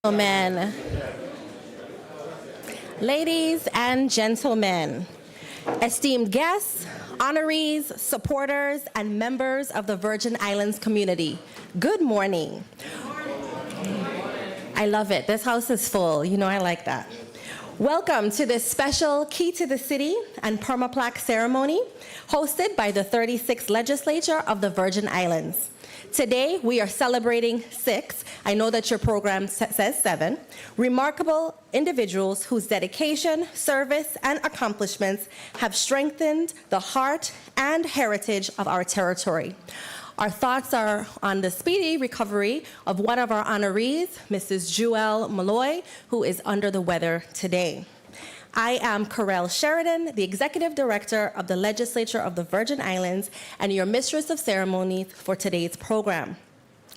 Gentlemen, ladies and gentlemen, esteemed guests, honorees, supporters, and members of the Virgin Islands community, good morning. I love it. This house is full. You know I like that. Welcome to this special Key to the City and Perma Plaque ceremony hosted by the 36th Legislature of the Virgin Islands. Today, we are celebrating 6, I know that your program says 7, remarkable individuals whose dedication, service, and accomplishments have strengthened the heart and heritage of our territory. Our thoughts are on the speedy recovery of one of our honorees, Mrs. Jewel Malloy, who is under the weather today. I am Corel Sheridan, the Executive Director of the Legislature of the Virgin Islands and your Mistress of Ceremonies for today's program.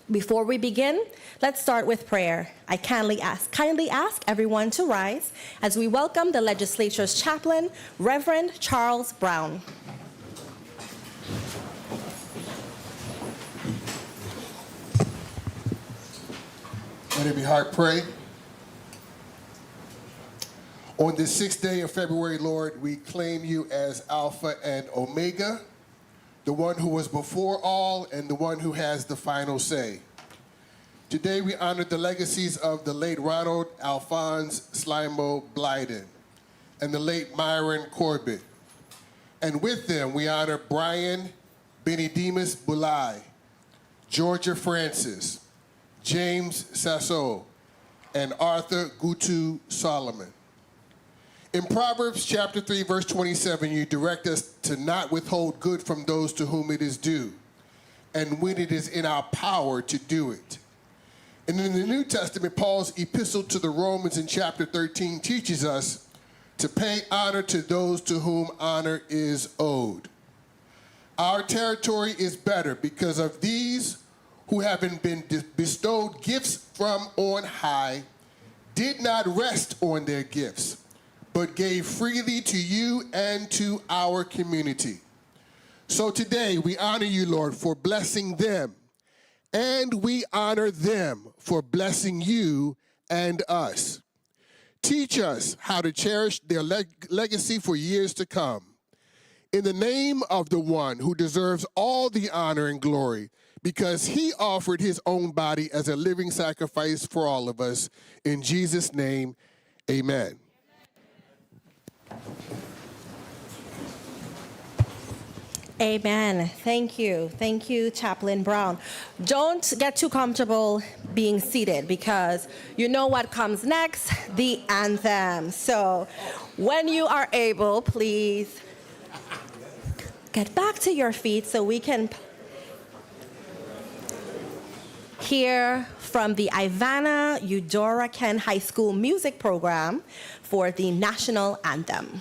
Before we begin, let's start with prayer. I kindly ask everyone to rise as we welcome the Legislature's Chaplain, Reverend Charles Brown. Let every heart pray. On this 6th day of February, Lord, we claim you as Alpha and Omega, the one who was before all and the one who has the final say. Today we honor the legacies of the late Ronald Alphonse Slimo Blyden and the late Myron Corbett. And with them we honor Brian Benidemus Bulai, Georgia Francis, James Sasso, and Arthur Gutu Solomon. In Proverbs chapter 3, verse 27, you direct us to not withhold good from those to whom it is due, and when it is in our power to do it. And in the New Testament, Paul's epistle to the Romans in chapter 13 teaches us to pay honor to those to whom honor is owed. Our territory is better because of these who, having been bestowed gifts from on high, did not rest on their gifts, but gave freely to you and to our community. So today we honor you, Lord, for blessing them, and we honor them for blessing you and us. Teach us how to cherish their legacy for years to come. In the name of the one who deserves all the honor and glory, because he offered his own body as a living sacrifice for all of us. In Jesus' name, amen. Amen. Thank you. Thank you, Chaplain Brown. Don't get too comfortable being seated because you know what comes next, the anthem. So when you are able, please get back to your feet so we can hear from the Ivana Eudora Ken High School music program for the national anthem.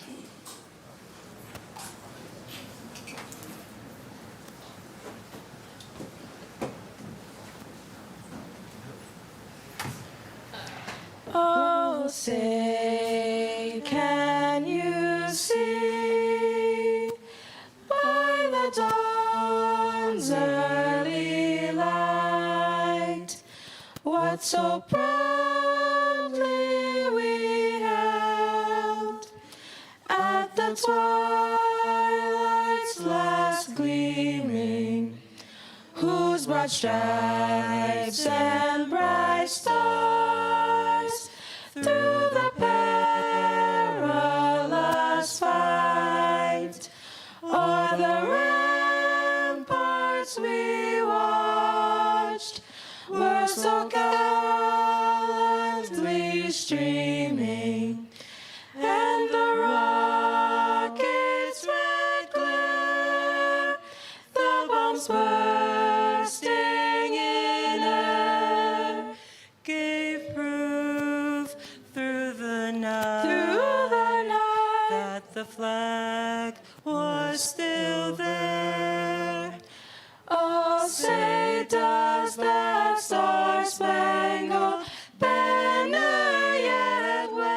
Oh, say, can you see by the dawn's early light what so proudly we held at the twilight's last gleaming, whose broad stripes and bright stars through the perilous fight o'er the ramparts we watched were so gallantly streaming, and the rocket's red glare, the bombs bursting in air, gave proof through the night that the flag was still there. Oh, say, does that star-spangled banner yet wave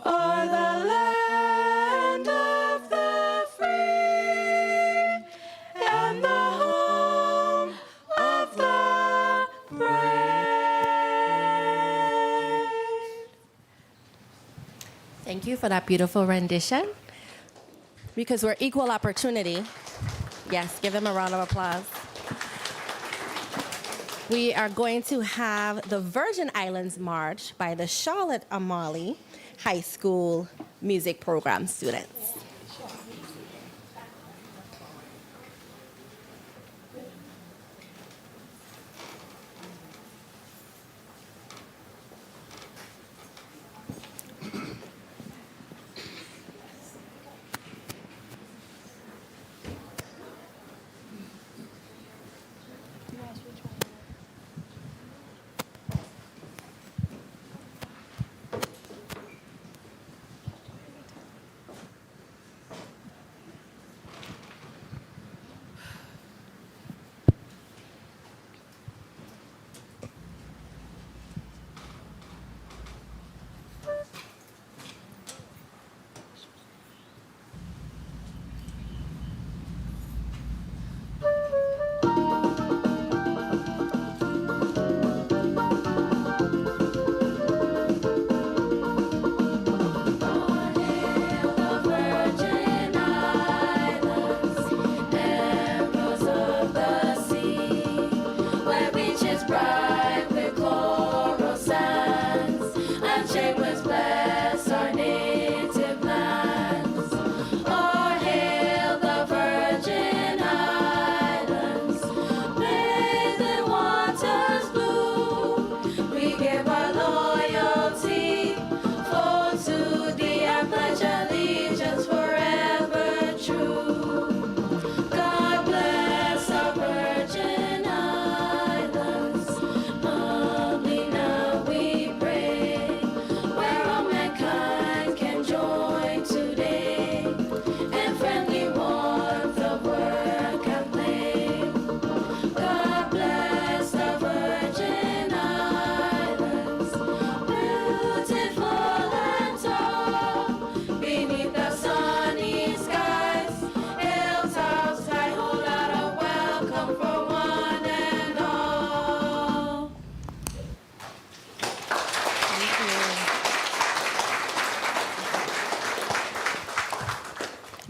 o'er the land of the free and the home of the you for that beautiful rendition. Because we're equal opportunity. Yes, give them a round of applause. We are going to have the Virgin Islands March by the Charlotte Amalie High School music program students.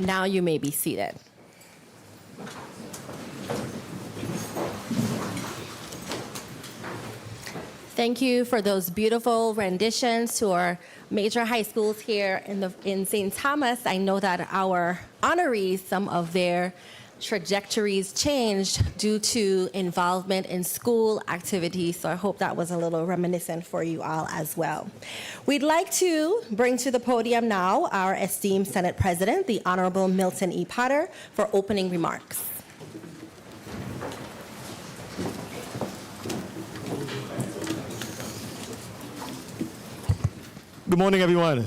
Now you may be seated. Thank you for those beautiful renditions to our major high schools here in St. Thomas. I know that our honorees, some of their trajectories changed due to involvement in school activities, so I hope that was a little reminiscent for you all as well. We'd like to bring to the podium now our esteemed Senate President, the Honorable Milton E. Potter, for opening remarks. Good morning, everyone.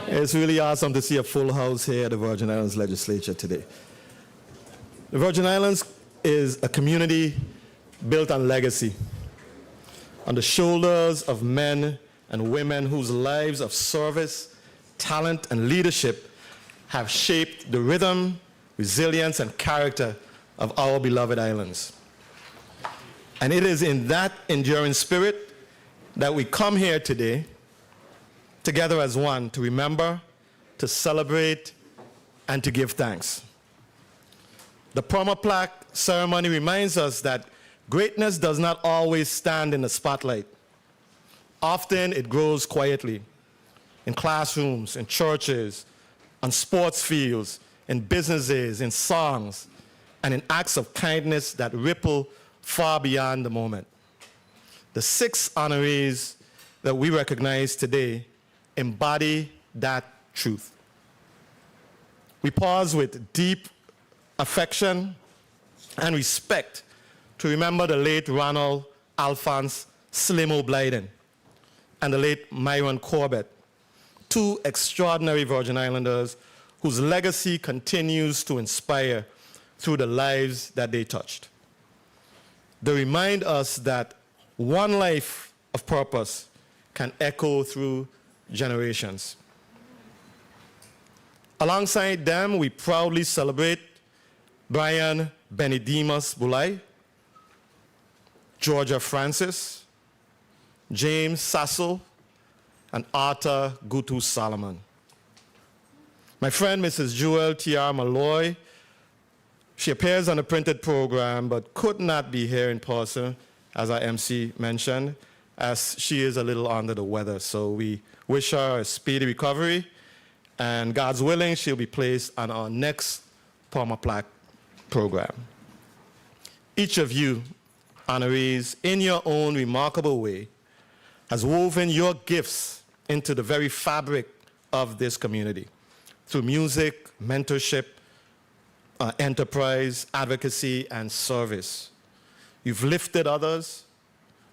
It's really awesome to see a full house here at the Virgin Islands Legislature today. The Virgin Islands is a community built on legacy, on the shoulders of men and women whose lives of service, talent, and leadership have shaped the rhythm, resilience, and character of our beloved islands. And it is in that enduring spirit that we come here today, together as one, to remember, to celebrate, and to give thanks. The Perma Plaque ceremony reminds us that greatness does not always stand in the spotlight. Often it grows quietly, in classrooms, in churches, on sports fields, in businesses, in songs, and in acts of kindness that ripple far beyond the moment. The 6 honorees that we recognize today embody that truth. We pause with deep affection and respect to remember the late Ronald Alphonse Slim O'Blyden and the late Myron Corbett, 2 extraordinary Virgin Islanders whose legacy continues to inspire through the lives that they touched. They remind us that one life of purpose can echo through generations. Alongside them, we proudly celebrate Brian Benedimus Bulai, Georgia Francis, James Sassel, and Arthur Gutu Solomon. My friend, Mrs. Jewel T.R. Malloy, she appears on the printed program but could not be here in person, as our MC mentioned, as she is a little under the weather. So we wish her a speedy recovery, and God's willing, she'll be placed on our next Perma Plaque program. Each of you, honorees, in your own remarkable way, has woven your gifts into the very fabric of this community through music, mentorship, enterprise, advocacy, and service. You've lifted others,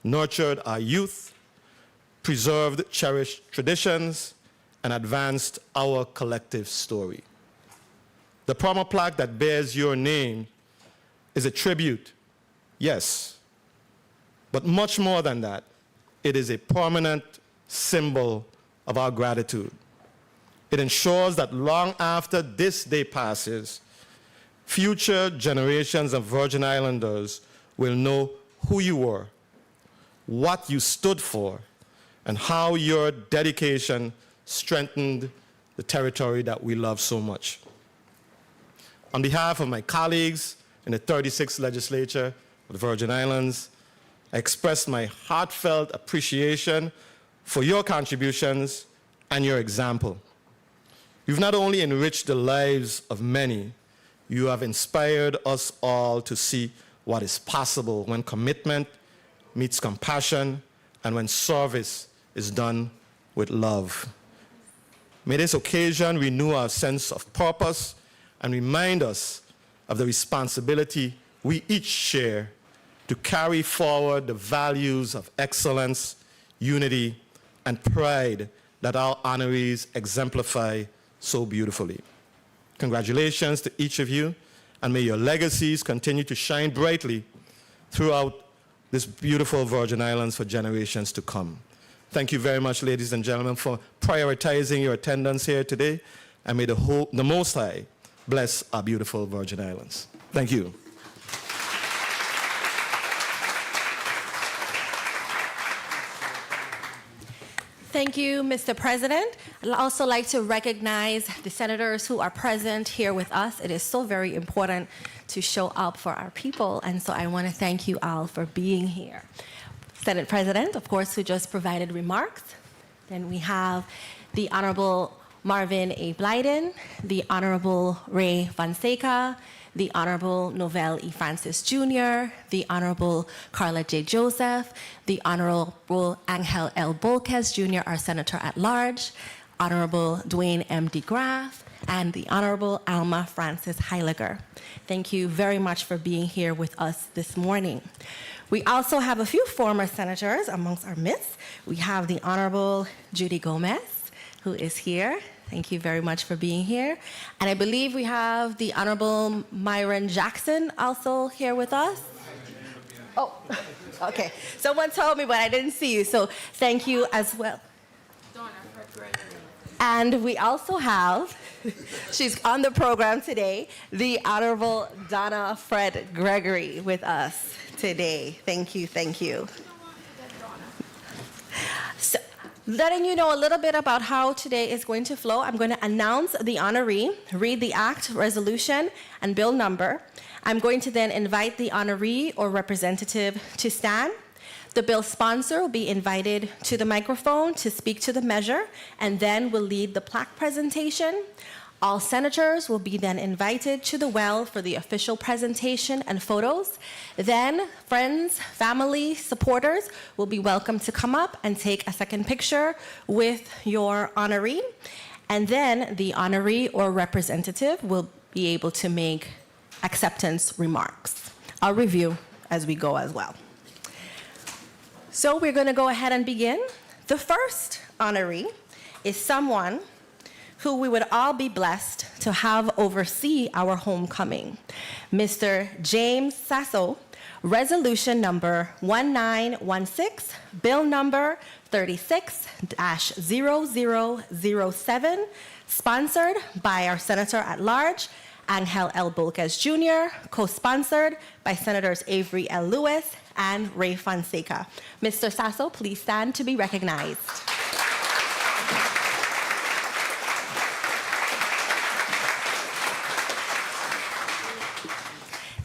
nurtured our youth, preserved cherished traditions, and advanced our collective story. The Perma Plaque that bears your name is a tribute, yes, but much more than that, it is a permanent symbol of our gratitude. It ensures that long after this day passes, future generations of Virgin Islanders will know who you were, what you stood for, and how your dedication strengthened the territory that we love so much. On behalf of my colleagues in the 36th Legislature of the Virgin Islands, I express my heartfelt appreciation for your contributions and your example. You've not only enriched the lives of many, you have inspired us all to see what is possible when commitment meets compassion and when service is done with love. May this occasion renew our sense of purpose and remind us of the responsibility we each share to carry forward the values of excellence, unity, and pride that our honorees exemplify so beautifully. Congratulations to each of you, and may your legacies continue to shine brightly throughout this beautiful Virgin Islands for generations to come. Thank you very much, ladies and gentlemen, for prioritizing your attendance here today, and may the Most High bless our beautiful Virgin Islands. Thank you. Thank you, Mr. President. I'd also like to recognize the senators who are present here with us. It is so very important to show up for our people, and so I want to thank you all for being here. Senate President, of course, who just provided remarks. Then we have the Honorable Marvin A. Blyden, the Honorable Ray Fonseca, the Honorable Novell E. Francis Jr., the Honorable Carla J. Joseph, the Honorable Angel L. Bolquez Jr., our Senator at Large, Honorable Dwayne M. DeGraff, and the Honorable Alma Francis Heiliger. Thank you very much for being here with us this morning. We also have a few former senators amongst our midst. We have the Honorable Judy Gomez, who is here. Thank you very much for being here. And I believe we have the Honorable Myron Jackson also here with us. Oh, okay. Someone told me, but I didn't see you, so thank you as well. And we also have, she's on the program today, the Honorable Donna Fred Gregory with us today. Thank you, thank you. So, letting you know a little bit about how today is going to flow, I'm going to announce the honoree, read the act, resolution, and bill number. I'm going to then invite the honoree or representative to stand. The bill sponsor will be invited to the microphone to speak to the measure, and then will lead the plaque presentation. All senators will be then invited to the well for the official presentation and photos. Then friends, family, supporters will be welcome to come up and take a second picture with your honoree. And then the honoree or representative will be able to make acceptance remarks. I'll review as we go as well. So we're going to go ahead and begin. The first honoree is someone who we would all be blessed to have oversee our homecoming. Mr. James Sasso, resolution number 1916, bill number 36-0007, sponsored by our Senator at Large, Angel L. Bolquez Jr., co-sponsored by Senators Avery L. Lewis and Ray Fonseca. Mr. Sasso, please stand to be recognized.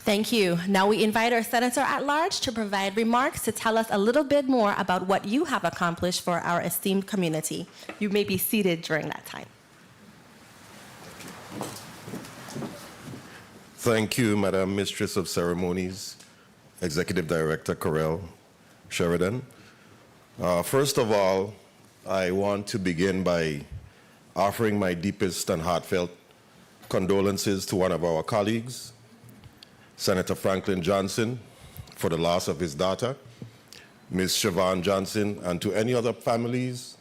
Thank you. Now we invite our Senator at Large to provide remarks to tell us a little bit more about what you have accomplished for our esteemed community. You may be seated during that time. Thank you, Madam Mistress of Ceremonies, Executive Director Correll Sheridan. First of all, I want to begin by offering my deepest and heartfelt condolences to one of our colleagues, Senator Franklin Johnson, for the loss of his daughter, Ms. Siobhan Johnson, and to any other families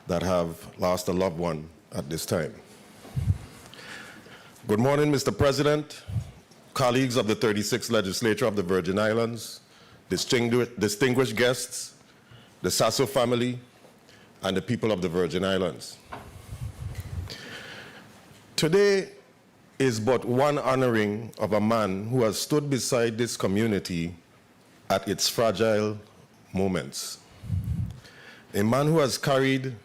that have lost a loved one at this time. Good morning, Mr. President, colleagues of the 36th Legislature of the Virgin Islands, distinguished guests, the Sasso family, and the people of the Virgin Islands. Today is but one honoring of a man who has stood beside this community at its fragile moments. A man who has carried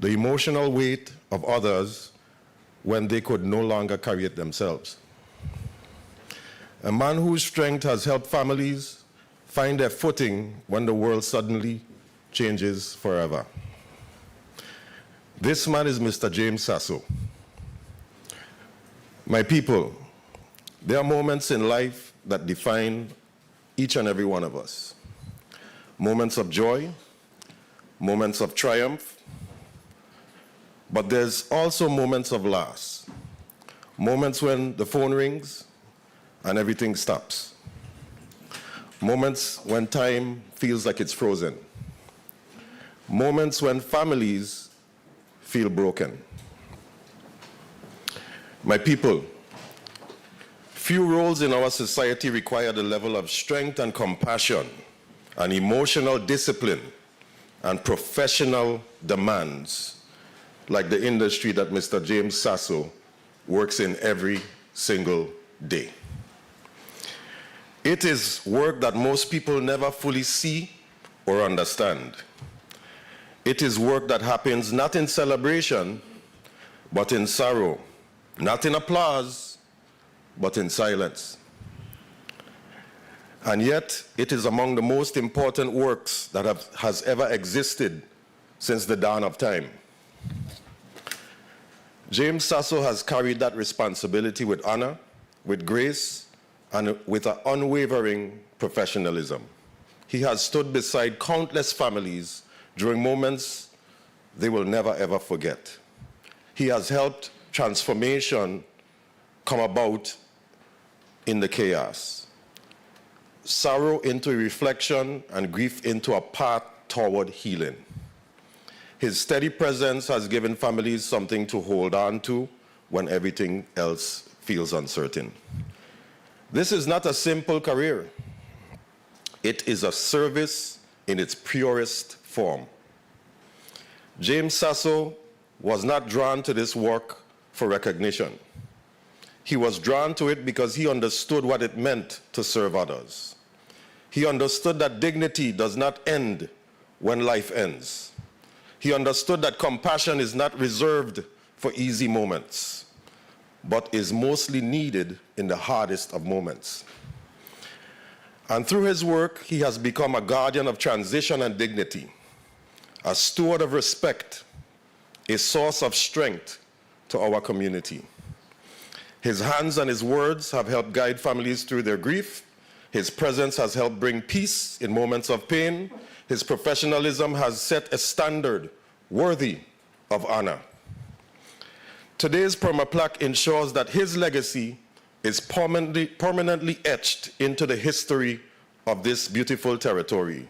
the emotional weight of others when they could no longer carry it themselves. A man whose strength has helped families find their footing when the world suddenly changes forever. This man is Mr. James Sasso. My people, there are moments in life that define each and every one of us. Moments of joy, moments of triumph, but there's also moments of loss. Moments when the phone rings and everything stops. Moments when time feels like it's frozen. Moments when families feel broken. My people, few roles in our society require the level of strength and compassion and emotional discipline and professional demands like the industry that Mr. James Sasso works in every single day. It is work that most people never fully see or understand. It is work that happens not in celebration, but in sorrow. Not in applause, but in silence. And yet, it is among the most important works that has ever existed since the dawn of time. James Sasso has carried that responsibility with honor, with grace, and with an unwavering professionalism. He has stood beside countless families during moments they will never ever forget. He has helped transformation come about in the chaos. Sorrow into reflection and grief into a path toward healing. His steady presence has given families something to hold on to when everything else feels uncertain. This is not a simple career. It is a service in its purest form. James Sasso was not drawn to this work for recognition. He was drawn to it because he understood what it meant to serve others. He understood that dignity does not end when life ends. He understood that compassion is not reserved for easy moments, but is mostly needed in the hardest of moments. And through his work, he has become a guardian of transition and dignity, a steward of respect, a source of strength to our community. His hands and his words have helped guide families through their grief. His presence has helped bring peace in moments of pain. His professionalism has set a standard worthy of honor. Today's Perma Plaque ensures that his legacy is permanently etched into the history of this beautiful territory.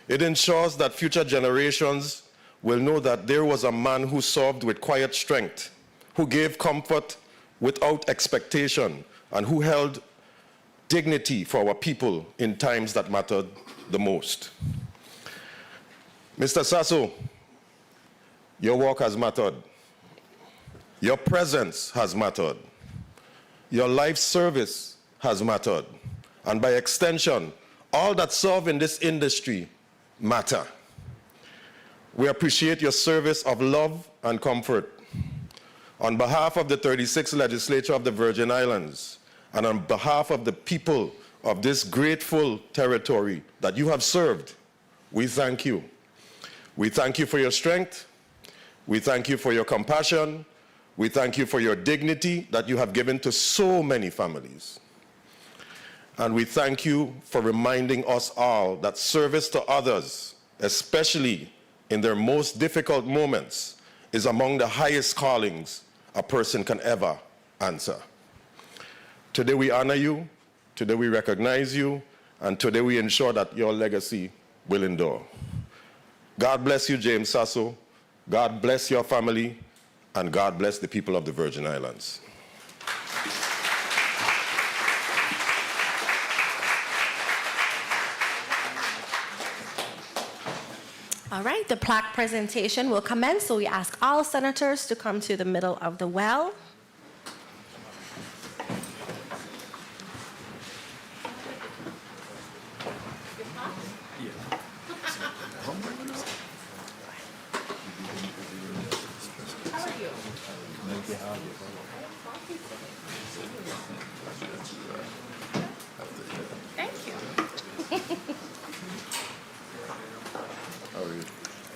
It ensures that future generations will know that there was a man who served with quiet strength, who gave comfort without expectation, and who held dignity for our people in times that mattered the most. Mr. Sasso, your work has mattered. Your presence has mattered. Your life service has mattered. And by extension, all that serve in this industry matter. We appreciate your service of love and comfort. On behalf of the 36th Legislature of the Virgin Islands, and on behalf of the people of this grateful territory that you have served, we thank you. We thank you for your strength. We thank you for your compassion. We thank you for your dignity that you have given to so many families. And we thank you for reminding us all that service to others, especially in their most difficult moments, is among the highest callings a person can ever answer. Today we honor you, today we recognize you, and today we ensure that your legacy will endure. God bless you, James Sasso. God bless your family, and God bless the people of the Virgin Islands. All right, the plaque presentation will commence, so we ask all senators to come to the middle of the well. Thank you.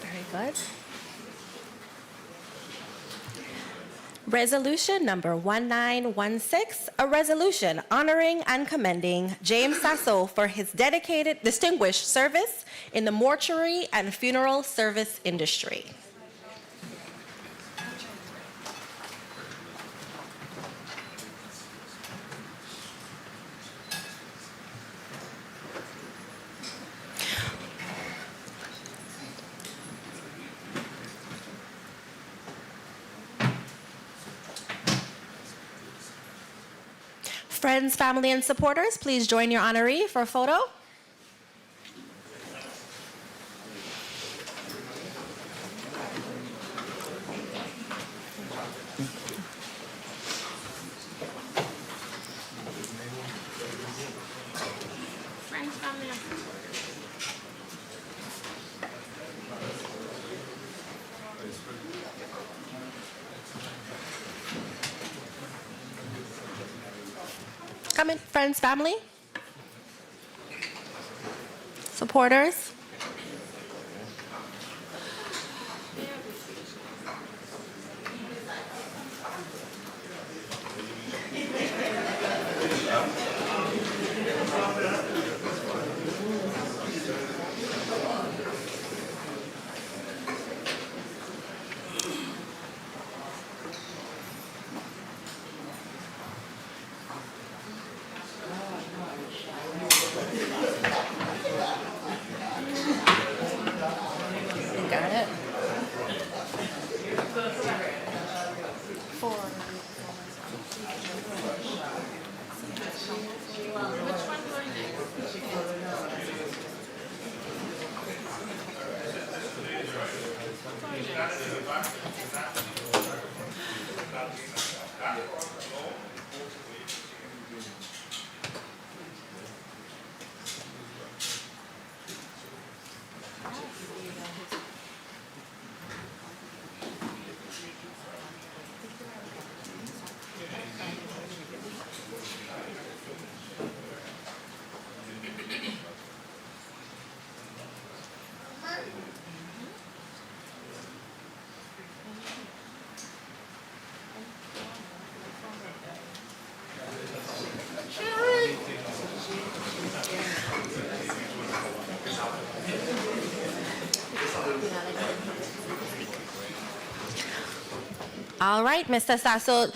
Very good. Resolution number 1916, a resolution honoring and commending James Sasso for his distinguished service in the mortuary and funeral service industry. Friends, family, and supporters, please join your honoree for a photo. Friends, family, and supporters. Come in, friends, family, supporters. Got it. All right, Mr. Sasso,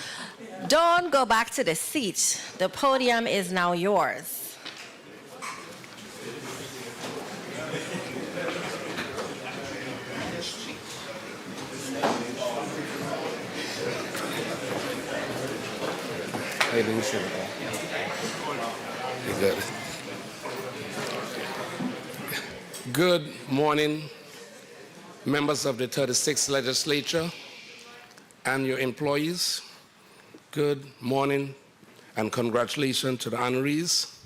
don't go back to the seat. The podium is now yours. How you doing, sir? You good? Good morning, members of the 36th Legislature and your employees. Good morning and congratulations to the honorees.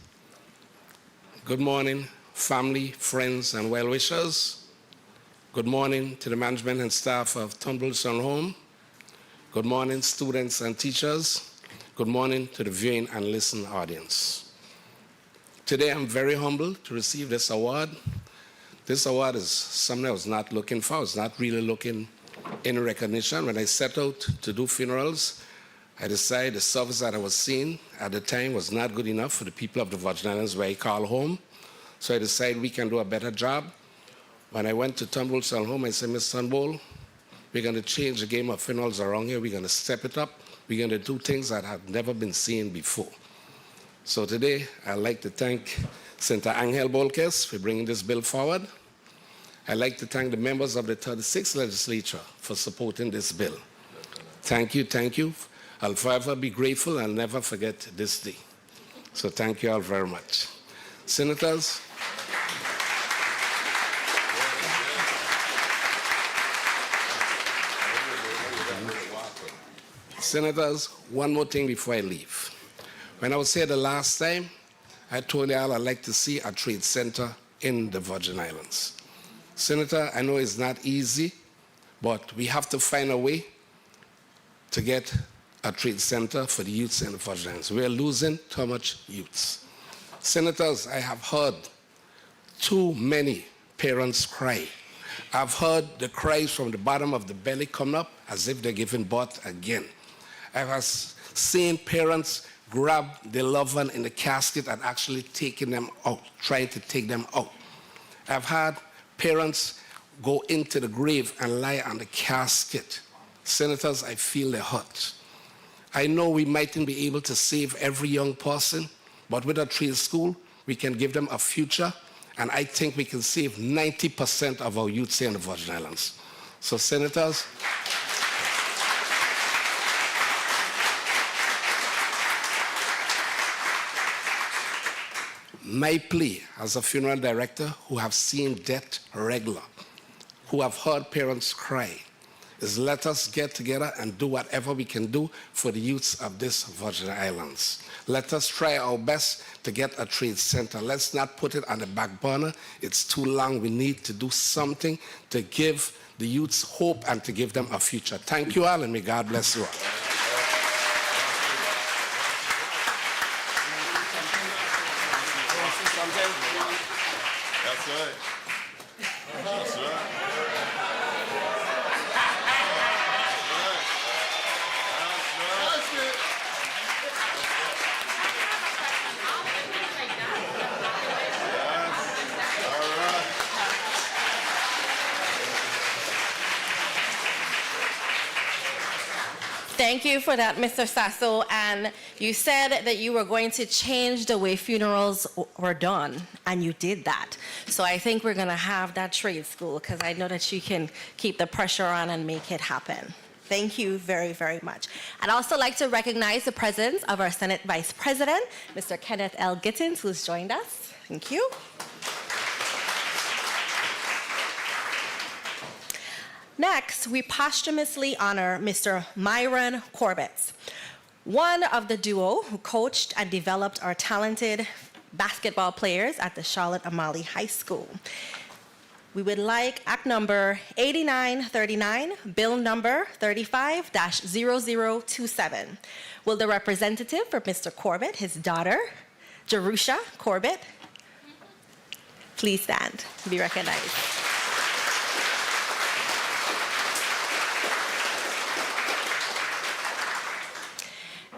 Good morning, family, friends, and well-wishers. Good morning to the management and staff of Tumble Home. Good morning, students and teachers. Good morning to the viewing and listening audience. Today, I'm very humbled to receive this award. This award is something I was not looking for. I was not really looking in recognition. When I set out to do funerals, I decided the service that I was seeing at the time was not good enough for the people of the Virgin Islands where I call home. So I decided we can do a better job. When I went to Turnbull Sal Home, I said, Ms. Turnbull, we're going to change the game of funerals around here. We're going to step it up. We're going to do things that have never been seen before. So today, I'd like to thank Senator Angel Bolkes for bringing this bill forward. I'd like to thank the members of the 36th legislature for supporting this bill. Thank you, thank you. I'll forever be grateful and never forget this day. So thank you all very much. Senators, one more thing before I leave. When I was here the last time, I told you all I'd like to see a trade center in the Virgin Islands. Senator, I know it's not easy, but we have to find a way to get a trade center for the youths in the Virgin Islands. We're losing too much youths. Senators, I have heard too many parents cry. I've heard the cries from the bottom of the belly come up as if they're giving birth again. I've seen parents grab their loved one in the casket and actually taking them out, trying to take them out. I've had parents go into the grave and lie on the casket. Senators, I feel the hurt. I know we mightn't be able to save every young person, but with a trade school, we can give them a future, and I think we can save 90% of our youth here in the Virgin Islands. So, Senators, my plea as a funeral director who have seen death regular, who have heard parents cry, is let us get together and do whatever we can do for the youths of this Virgin Islands. Let us try our best to get a trade center. Let's not put it on the back burner. It's too long. We need to do something to give the youths hope and to give them a future. Thank you all, and may God bless you all. That's right. That's right. Thank you for that, Mr. Sasso. And you said that you were going to change the way funerals were done, and you did that. So I think we're going to have that trade school, because I know that you can keep the pressure on and make it happen. Thank you very, very much. I'd also like to recognize the presence of our Senate Vice President, Mr. Kenneth L. Gittins, who's joined us. Thank you. Next, we posthumously honor Mr. Myron Corbett, one of the duo who coached and developed our talented basketball players at the Charlotte Amalie High School. We would like Act number 8939, Bill number 35-0027. Will the representative for Mr. Corbett, his daughter, Jerusha Corbett, please stand and be recognized.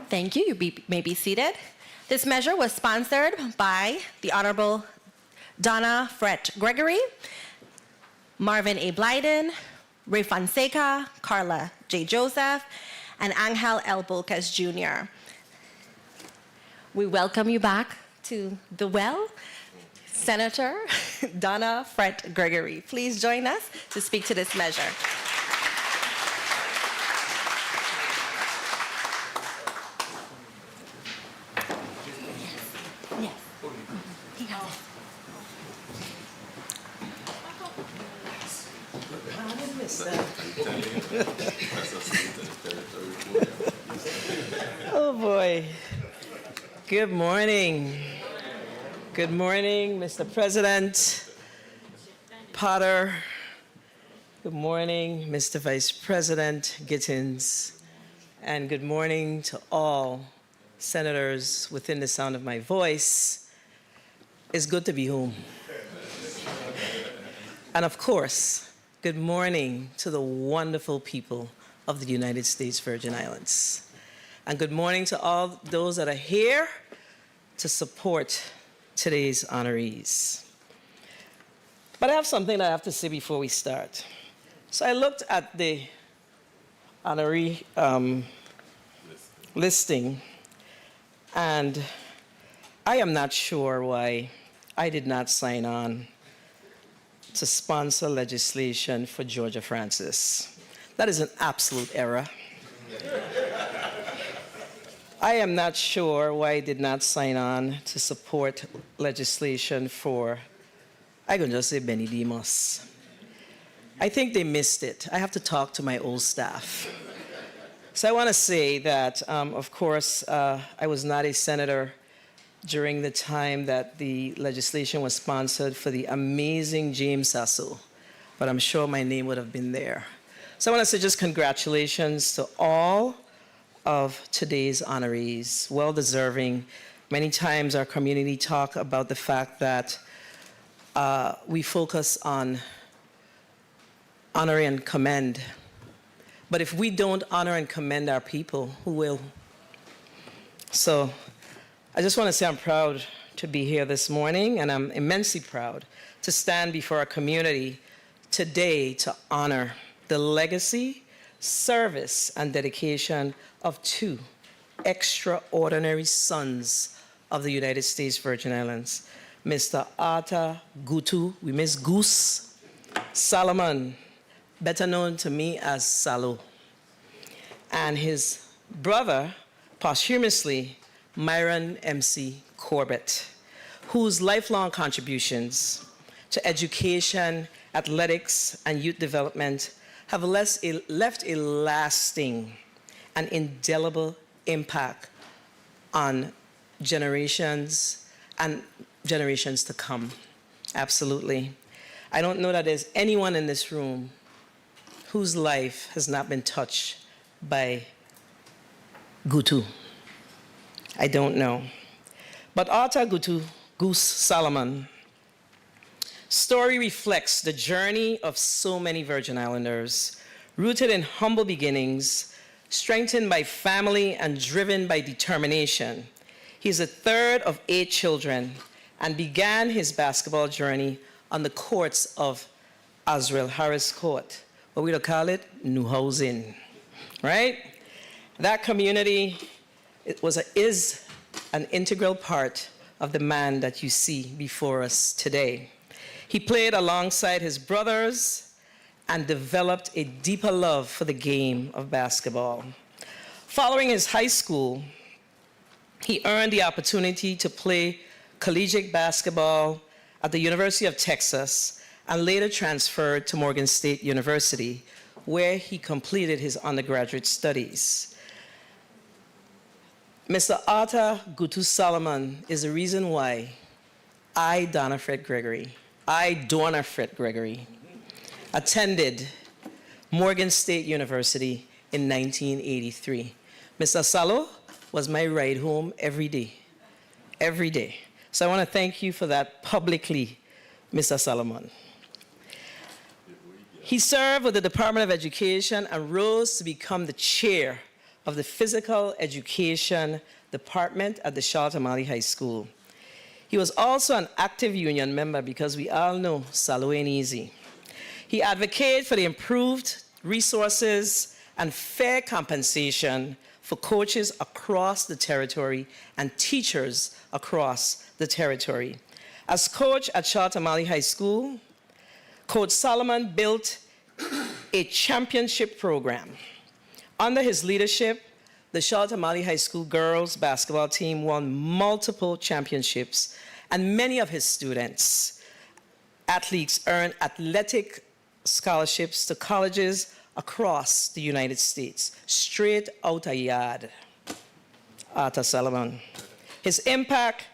Thank you. You may be seated. This measure was sponsored by the Honorable Donna Fret Gregory, Marvin A. Blyden, Ray Fonseca, Carla J. Joseph, and Angel L. Bolkes Jr. We welcome you back to the well, Senator Donna Fret Gregory. Please join us to speak to this measure. Oh boy. Good morning. Good morning, Mr. President Potter. Good morning, Mr. Vice President Gittins. And good morning to all senators within the sound of my voice, it's good to be home. And of course, good morning to the wonderful people of the United States Virgin Islands. And good morning to all those that are here to support today's honorees. But I have something that I have to say before we start. So I looked at the honoree listing, and I am not sure why I did not sign on to sponsor legislation for Georgia Francis. That is an absolute error. I am not sure why I did not sign on to support legislation for, I can just say Benny Demos. I think they missed it. I have to talk to my old staff. So I want to say that, of course, I was not a senator during the time that the legislation was sponsored for the amazing James Sasso, but I'm sure my name would have been there. So I want to say just congratulations to all of today's honorees, well-deserving. Many times our community talk about the fact that we focus on honor and commend. But if we don't honor and commend our people, who will? So I just want to say I'm proud to be here this morning, and I'm immensely proud to stand before our community today to honor the legacy, service, and dedication of two extraordinary sons of the United States Virgin Islands, Mr. Arthur Gutu, we miss Goose, Solomon, better known to me as Salo, and his brother, posthumously, Myron MC Corbett, whose lifelong contributions to education, athletics, and youth development have left a lasting and indelible impact on generations and generations to come. Absolutely. I don't know that there's anyone in this room whose life has not been touched by Gutu. I don't know. But Arthur Gutu, Goose Solomon, story reflects the journey of so many Virgin Islanders, rooted in humble beginnings, strengthened by family and driven by determination. He's the third of 8 children and began his basketball journey on the courts of Azrael Harris Court, what we would call it, New Housing, right? That community is an integral part of the man that you see before us today. He played alongside his brothers and developed a deeper love for the game of basketball. Following his high school, he earned the opportunity to play collegiate basketball at the University of Texas and later transferred to Morgan State University, where he completed his undergraduate studies. Mr. Arthur Gutu Solomon is the reason why I, Donna Fred Gregory, attended Morgan State University in 1983. Mr. Salo was my ride home every day. So I want to thank you for that publicly, Mr. Solomon. He served with the Department of Education and rose to become the chair of the Physical Education Department at the Charlotte Amalie High School. He was also an active union member because we all know Salo ain't easy. He advocated for the improved resources and fair compensation for coaches across the territory and teachers across the territory. As coach at Charlotte Amalie High School, Coach Solomon built a championship program. Under his leadership, the Charlotte Amalie High School girls basketball team won multiple championships, and many of his athletes earned athletic scholarships to colleges across the United States, straight out of yard. Arthur Solomon. His impact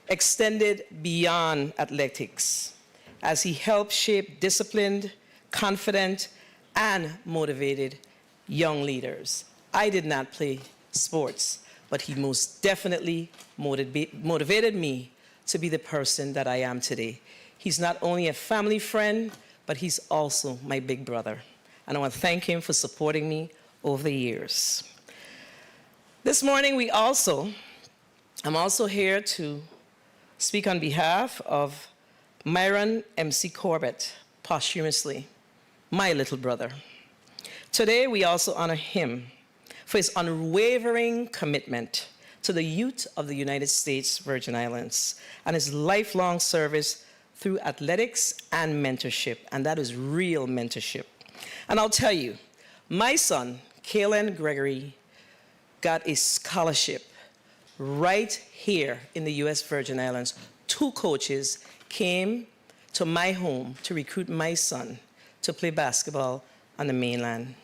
extended beyond athletics as he helped shape disciplined, confident, and motivated young leaders. I did not play sports, but he most definitely motivated me to be the person that I am today. He's not only a family friend, but he's also my big brother. And I want to thank him for supporting me over the years. This morning, I'm also here to speak on behalf of Myron M.C. Corbett, posthumously, my little brother. Today, we also honor him for his unwavering commitment to the youth of the United States Virgin Islands and his lifelong service through athletics and mentorship, and that is real mentorship. And I'll tell you, my son, Kalen Gregory, got a scholarship right here in the U.S. Virgin Islands. 2 coaches came to my home to recruit my son to play basketball on the mainland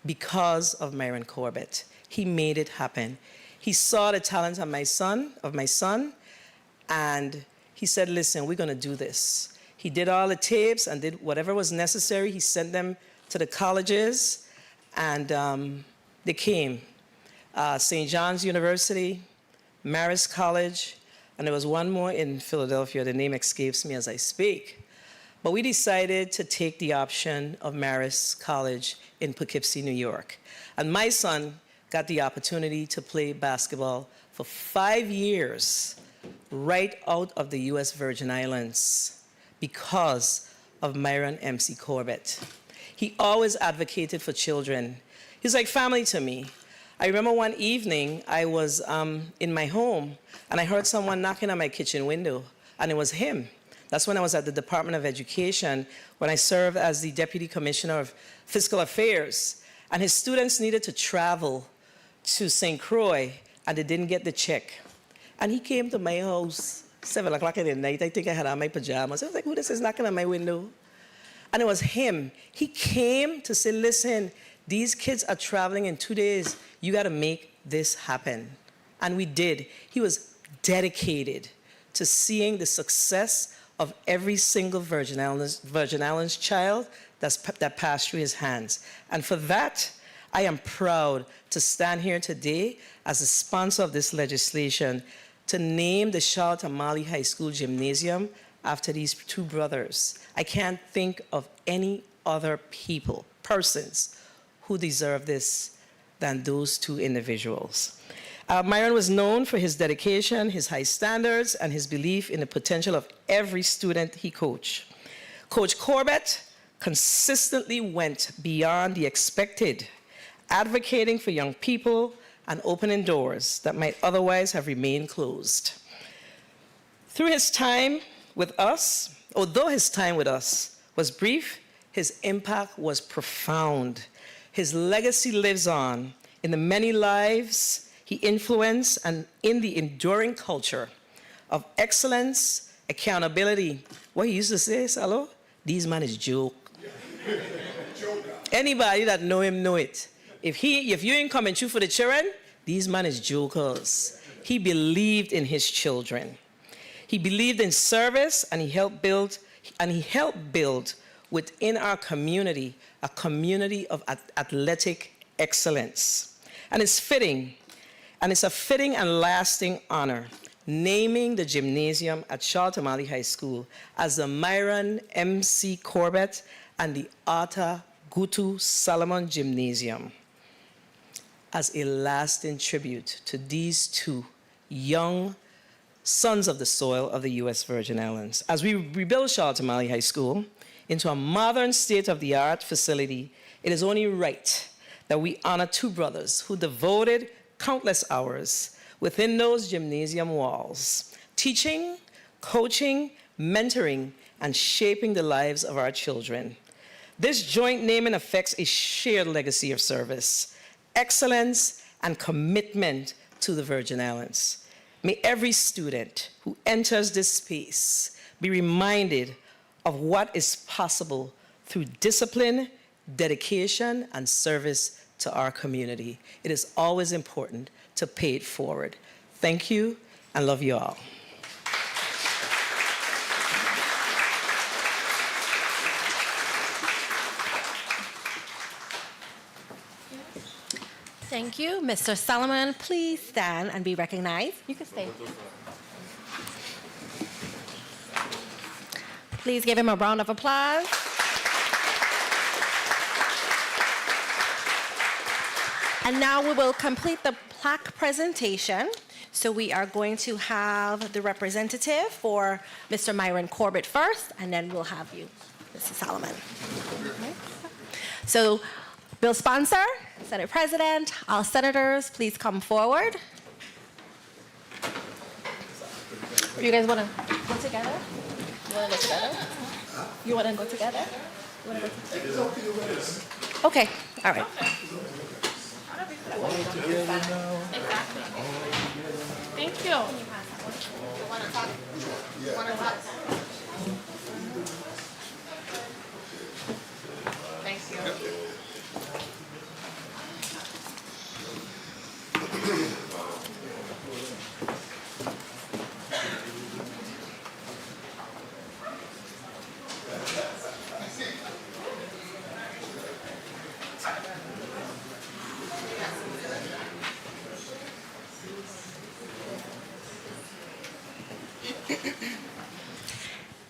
because of Myron Corbett. He made it happen. He saw the talent of my son, and he said, listen, we're going to do this. He did all the tapes and did whatever was necessary. He sent them to the colleges, and they came. St. John's University, Marist College, and there was one more in Philadelphia. The name escapes me as I speak. But we decided to take the option of Marist College in Poughkeepsie, New York. And my son got the opportunity to play basketball for 5 years right out of the U.S. Virgin Islands because of Myron M.C. Corbett. He always advocated for children. He's like family to me. I remember one evening I was in my home and I heard someone knocking on my kitchen window, and it was him. That's when I was at the Department of Education, when I served as the Deputy Commissioner of Fiscal Affairs, and his students needed to travel to St. Croix, and they didn't get the check. And he came to my house, 7 o'clock in the night. I think I had on my pajamas. I was like, who this is knocking on my window? And it was him. He came to say, listen, these kids are traveling in 2 days. You got to make this happen. And we did. He was dedicated to seeing the success of every single Virgin Islands child that passed through his hands. And for that, I am proud to stand here today as a sponsor of this legislation to name the Charlotte Amalie High School Gymnasium after these 2 brothers. I can't think of any other persons who deserve this than those 2 individuals. Myron was known for his dedication, his high standards, and his belief in the potential of every student he coached. Coach Corbett consistently went beyond the expected, advocating for young people and opening doors that might otherwise have remained closed. Through his time with us, although his time with us was brief, his impact was profound. His legacy lives on in the many lives he influenced and in the enduring culture of excellence, accountability. What he used to say, Salo, these man is joke. Anybody that know him know it. If you ain't coming true for the children, these man is jokers. He believed in his children. He believed in service, and he helped build within our community a community of athletic excellence. And it's a fitting and lasting honor naming the gymnasium at Charlotte Amalie High School as the Myron M.C. Corbett and the Arthur Gutu Solomon Gymnasium as a lasting tribute to these 2 young sons of the soil of the U.S. Virgin Islands. As we rebuild Charlotte Amalie High School into a modern state-of-the-art facility, it is only right that we honor 2 brothers who devoted countless hours within those gymnasium walls, teaching, coaching, mentoring, and shaping the lives of our children. This joint naming affects a shared legacy of service, excellence, and commitment to the Virgin Islands. May every student who enters this space be reminded of what is possible through discipline, dedication, and service to our community. It is always important to pay it forward. Thank you, and love you all. Thank you. Mr. Solomon, please stand and be recognized. You can stay. Please give him a round of applause. And now we will complete the plaque presentation. So we are going to have the representative for Mr. Myron Corbett first, and then we'll have you, Mr. Solomon. So, bill sponsor, Senate President, all senators, please come forward. You guys want to go together? You want to go together? You want to go together? You want to go together? Okay, all right. Thank you. Thank you.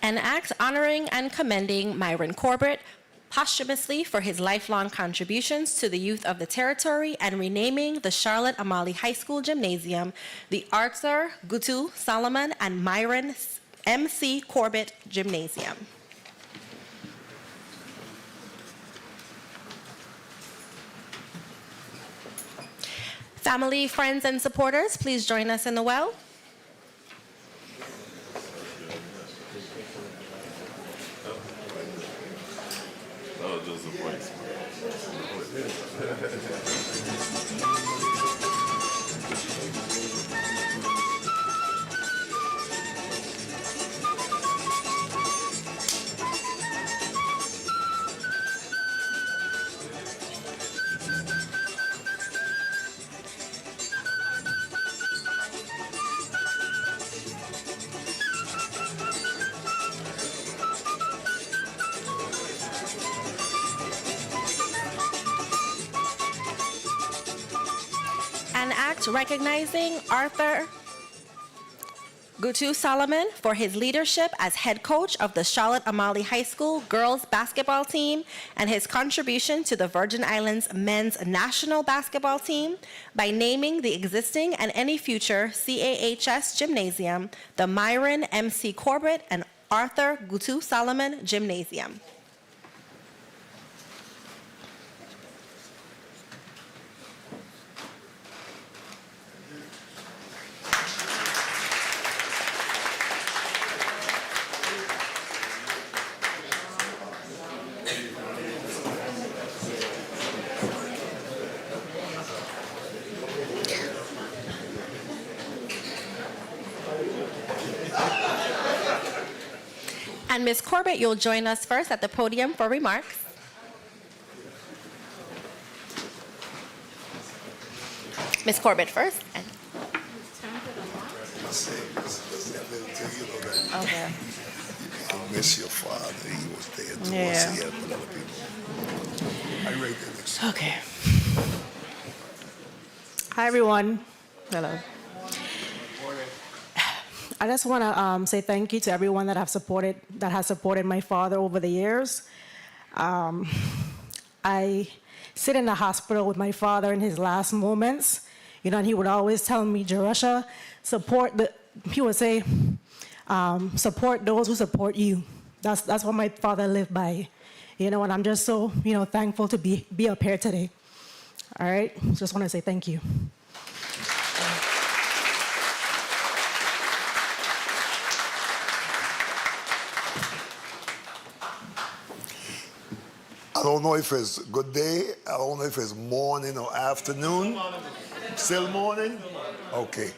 An act honoring and commending Myron Corbett posthumously for his lifelong contributions to the youth of the territory and renaming the Charlotte Amalie High School Gymnasium the Arthur Gutu Solomon and Myron M.C. Corbett Gymnasium. Family, friends, and supporters, please join us in the well. Oh, just a voice. An act recognizing Arthur Gutu Solomon for his leadership as head coach of the Charlotte Amalie High School girls basketball team and his contribution to the Virgin Islands men's national basketball team by naming the existing and any future CAHS gymnasium the Myron M.C. Corbett and Arthur Gutu Solomon Gymnasium. And Ms. Corbett, you'll join us first at the podium for remarks. Ms. Corbett first. Okay. I miss your father. He was there too. Yeah. He helped a lot of people. I rate it. Okay. Hi, everyone. Hello. I just want to say thank you to everyone that has supported my father over the years. I sit in the hospital with my father in his last moments, and he would always tell me, Jerusha, he would say, support those who support you. That's what my father lived by, and I'm just so, thankful to be up here today. All right, just want to say thank you. I don't know if it's good day. I don't know if it's morning or afternoon. Still morning? Okay.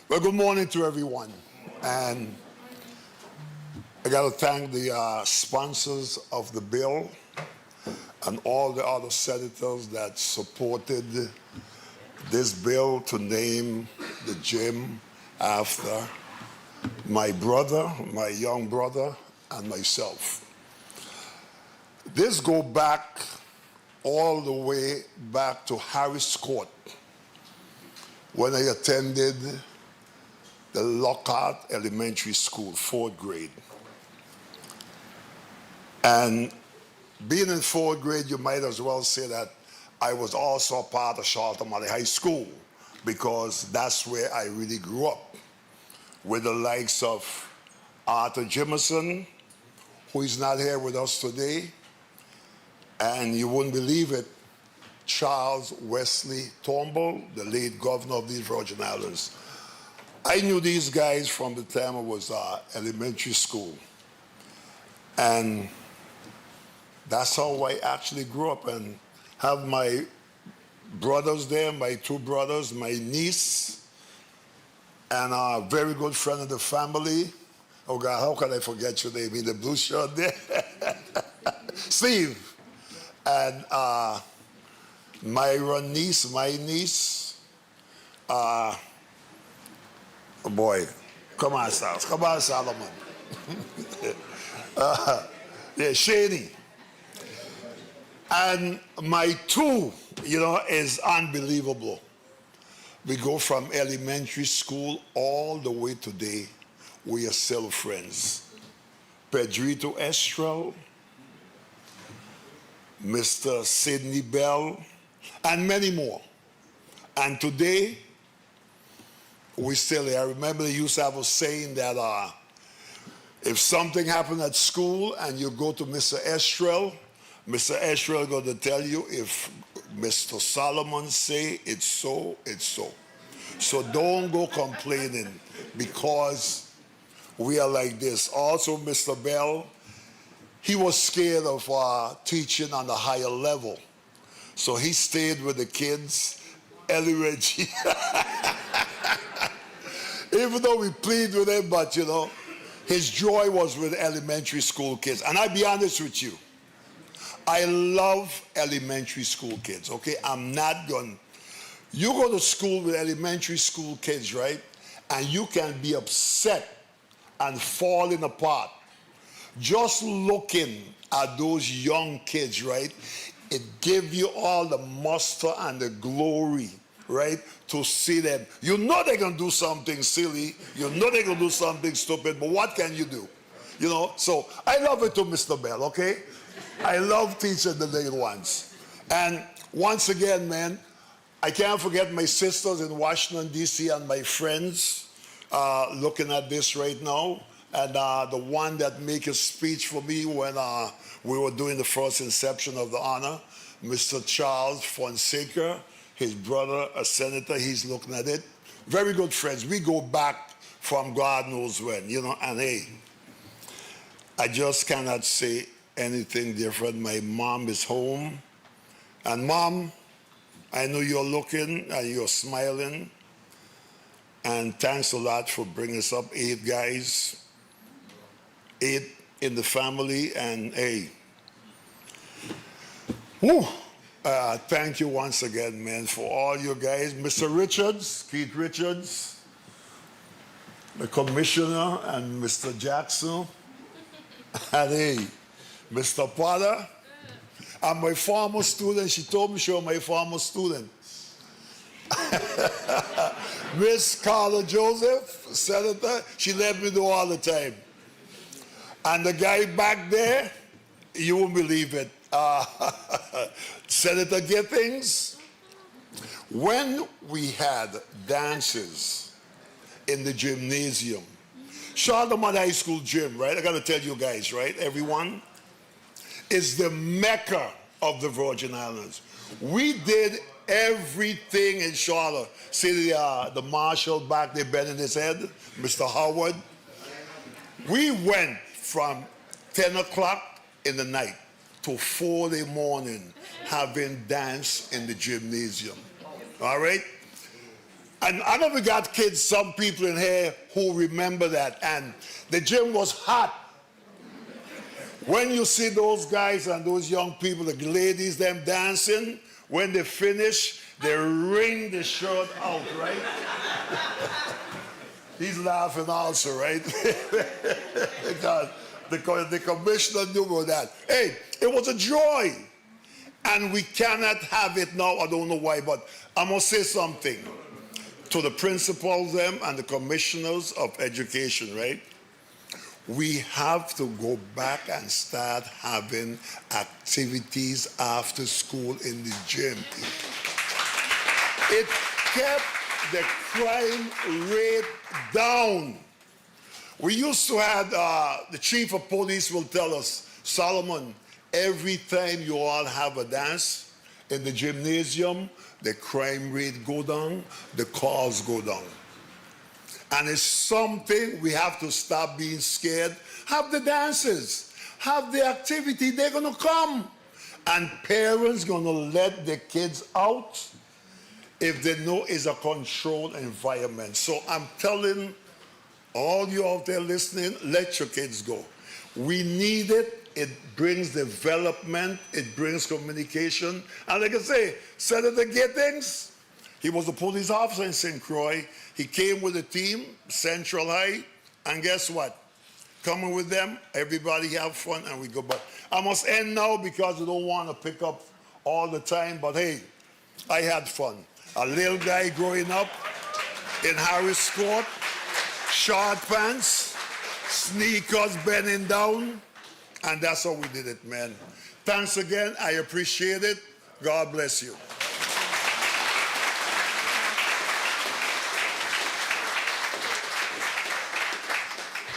Well, good morning to everyone. And I got to thank the sponsors of the bill and all the other senators that supported this bill to name the gym after my brother, my young brother, and myself. This go back all the way back to Harris Court when I attended the Lockhart Elementary School, 4th grade. And being in 4th grade, you might as well say that I was also a part of Charlton-Malley High School, because that's where I really grew up, with the likes of Arthur Jimison, who is not here with us today, and you wouldn't believe it, Charles Wesley Turnbull, the late governor of the Virgin Islands. I knew these guys from the time I was elementary school. And that's how I actually grew up, and have my brothers there, my 2 brothers, my niece, and a very good friend of the family. Oh God, how can I forget your name in the blue shirt there? Steve. And my niece, oh boy, come on, Solomon. Yeah, Shady. And my 2, is unbelievable. We go from elementary school all the way today. We are still friends. Pedrito Estrel, Mr. Sidney Bell, and many more. And today, we still here. I remember they used to have a saying that if something happened at school and you go to Mr. Estrel is going to tell you, if Mr. Solomon say it's so, it's so. So don't go complaining, because we are like this. Also, Mr. Bell, he was scared of teaching on a higher level. So he stayed with the kids, Ellie Reggie. Even though we plead with him, but his joy was with elementary school kids. And I'll be honest with you, I love elementary school kids, okay? You go to school with elementary school kids, right? And you can be upset and falling apart. Just looking at those young kids, right? It gives you all the muster and the glory, right? To see them. You know they're going to do something silly. You know they're going to do something stupid, but what can you do? So I love it to Mr. Bell, okay? I love teaching the little ones. And once again, man, I can't forget my sisters in Washington, D.C., and my friends looking at this right now. And the one that made a speech for me when we were doing the first inception of the honor, Mr. Charles Fonseca, his brother, a senator, he's looking at it. Very good friends. We go back from God knows when, and hey, I just cannot say anything different. My mom is home. And Mom, I know you're looking and you're smiling. And thanks a lot for bringing us up, 8 guys. 8 in the family, and hey, thank you once again, man, for all you guys. Mr. Richards, Keith Richards, the commissioner, and Mr. Jackson, and hey, Mr. Potter, and my former student. She told me she was my former student. Miss Carla Joseph, senator, she let me know all the time. And the guy back there, you won't believe it, Senator Gittings. When we had dances in the gymnasium, Charlton-Malley High School gym, right? I got to tell you guys, right? Everyone, is the mecca of the Virgin Islands. We did everything in Charlotte. See the marshal back there bending his head, Mr. Howard. We went from 10 o'clock in the night to 4 in the morning having dance in the gymnasium. All right? And I know we got kids, some people in here who remember that. And the gym was hot. When you see those guys and those young people, the ladies, them dancing, when they finish, they wring the shirt out, right? He's laughing also, right? Because the commissioner knew about that. Hey, it was a joy. And we cannot have it now. I don't know why, but I must say something to the principals them and the commissioners of education, right? We have to go back and start having activities after school in the gym. It kept the crime rate down. We used to have, the chief of police will tell us, Solomon, every time you all have a dance in the gymnasium, the crime rate go down, the calls go down. And it's something we have to stop being scared. Have the dances, have the activity, they're gonna come. And parents gonna let the kids out if they know it's a controlled environment. So I'm telling all you out there listening, let your kids go. We need it. It brings development. It brings communication. And like I say, Senator Gittings, he was a police officer in St. Croix. He came with a team, Central High, and guess what? Coming with them, everybody have fun, and we go back. I must end now because I don't want to pick up all the time, but hey, I had fun. A little guy growing up in Harris Court, short pants, sneakers bending down, and that's how we did it, man. Thanks again. I appreciate it. God bless you.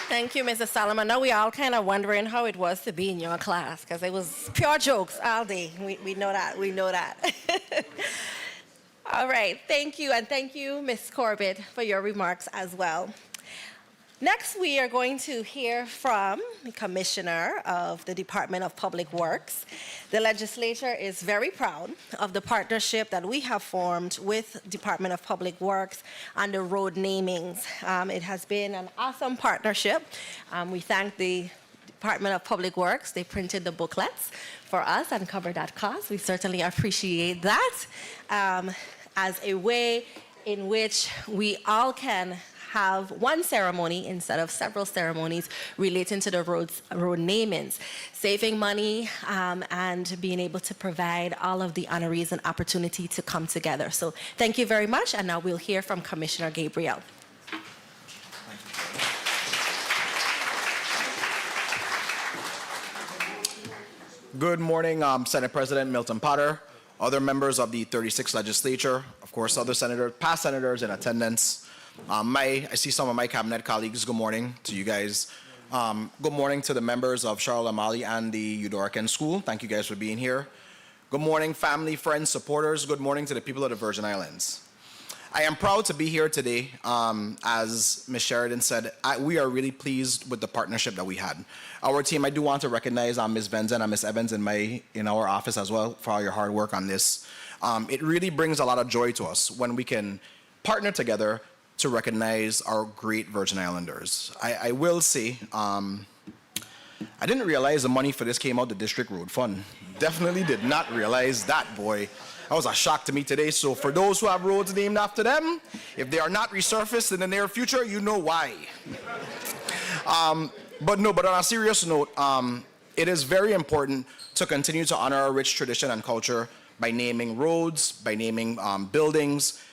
Thank you, Mr. Solomon. Now we all kind of wondering how it was to be in your class, because it was pure jokes all day. We know that. We know that. All right. Thank you. And thank you, Ms. Corbett, for your remarks as well. Next, we are going to hear from the Commissioner of the Department of Public Works. The legislature is very proud of the partnership that we have formed with Department of Public Works on the road namings. It has been an awesome partnership. We thank the Department of Public Works. They printed the booklets for us and covered that cost. We certainly appreciate that as a way in which we all can have one ceremony instead of several ceremonies relating to the road namings, saving money and being able to provide all of the honorees an opportunity to come together. So thank you very much, and now we'll hear from Commissioner Gabriel. Good morning, Senate President Milton Potter, other members of the 36th legislature, of course, other senators, past senators in attendance. I see some of my cabinet colleagues. Good morning to you guys. Good morning to the members of Charlotte Amalie and the Eudorican School. Thank you guys for being here. Good morning, family, friends, supporters. Good morning to the people of the Virgin Islands. I am proud to be here today. As Ms. Sheridan said, we are really pleased with the partnership that we had. Our team, I do want to recognize Ms. Benson and Ms. Evans in our office as well for all your hard work on this. It really brings a lot of joy to us when we can partner together to recognize our great Virgin Islanders. I will say, I didn't realize the money for this came out the District Road Fund. Definitely did not realize that, boy. That was a shock to me today. So for those who have roads named after them, if they are not resurfaced in the near future, you know why. But on a serious note, it is very important to continue to honor our rich tradition and culture by naming roads, by naming buildings,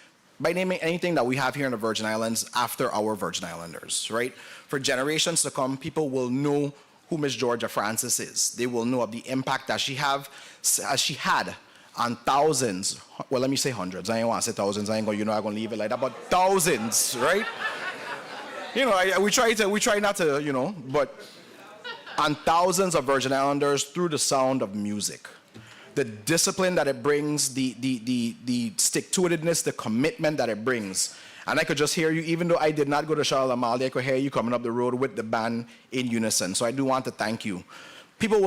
by naming anything that we have here in the Virgin Islands after our Virgin Islanders, right? For generations to come, people will know who Miss Georgia Francis is. They will know of the impact that she had on thousands, well, let me say hundreds. I ain't want to say thousands. I ain't going, I'm going to leave it like that, but thousands, right? We try not to, but on thousands of Virgin Islanders through the sound of music. The discipline that it brings, the stick-to-itiveness, the commitment that it brings. And I could just hear you, even though I did not go to Charlotte Amalie, I could hear you coming up the road with the band in unison. So I do want to thank you. People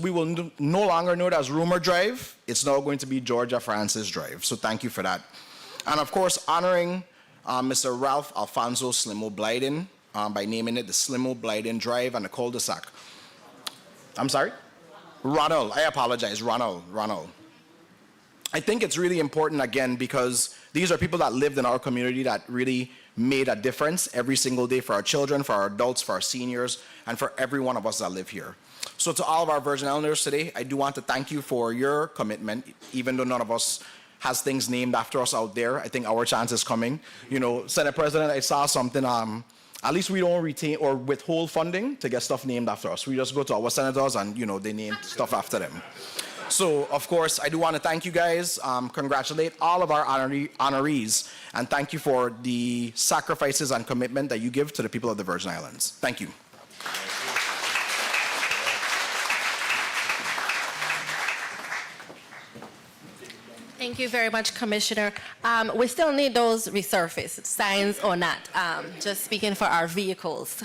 we will no longer know it as Rumor Drive. It's now going to be Georgia Francis Drive. So thank you for that. And of course, honoring Mr. Ralph Alfonso Slimo Blyden by naming it the Slimo Blyden Drive and the cul-de-sac. I'm sorry? Ronald, I apologize, Ronald. I think it's really important, again, because these are people that lived in our community that really made a difference every single day for our children, for our adults, for our seniors, and for every one of us that live here. So to all of our Virgin Islanders today, I do want to thank you for your commitment, even though none of us has things named after us out there. I think our chance is coming. You know, Senate President, I saw something, at least we don't retain or withhold funding to get stuff named after us. We just go to our senators and, you know, they name stuff after them. So, of course, I do want to thank you guys, congratulate all of our honorees, and thank you for the sacrifices and commitment that you give to the people of the Virgin Islands. Thank you. Thank you very much, Commissioner. We still need those resurfaced, signs or not. Just speaking for our vehicles,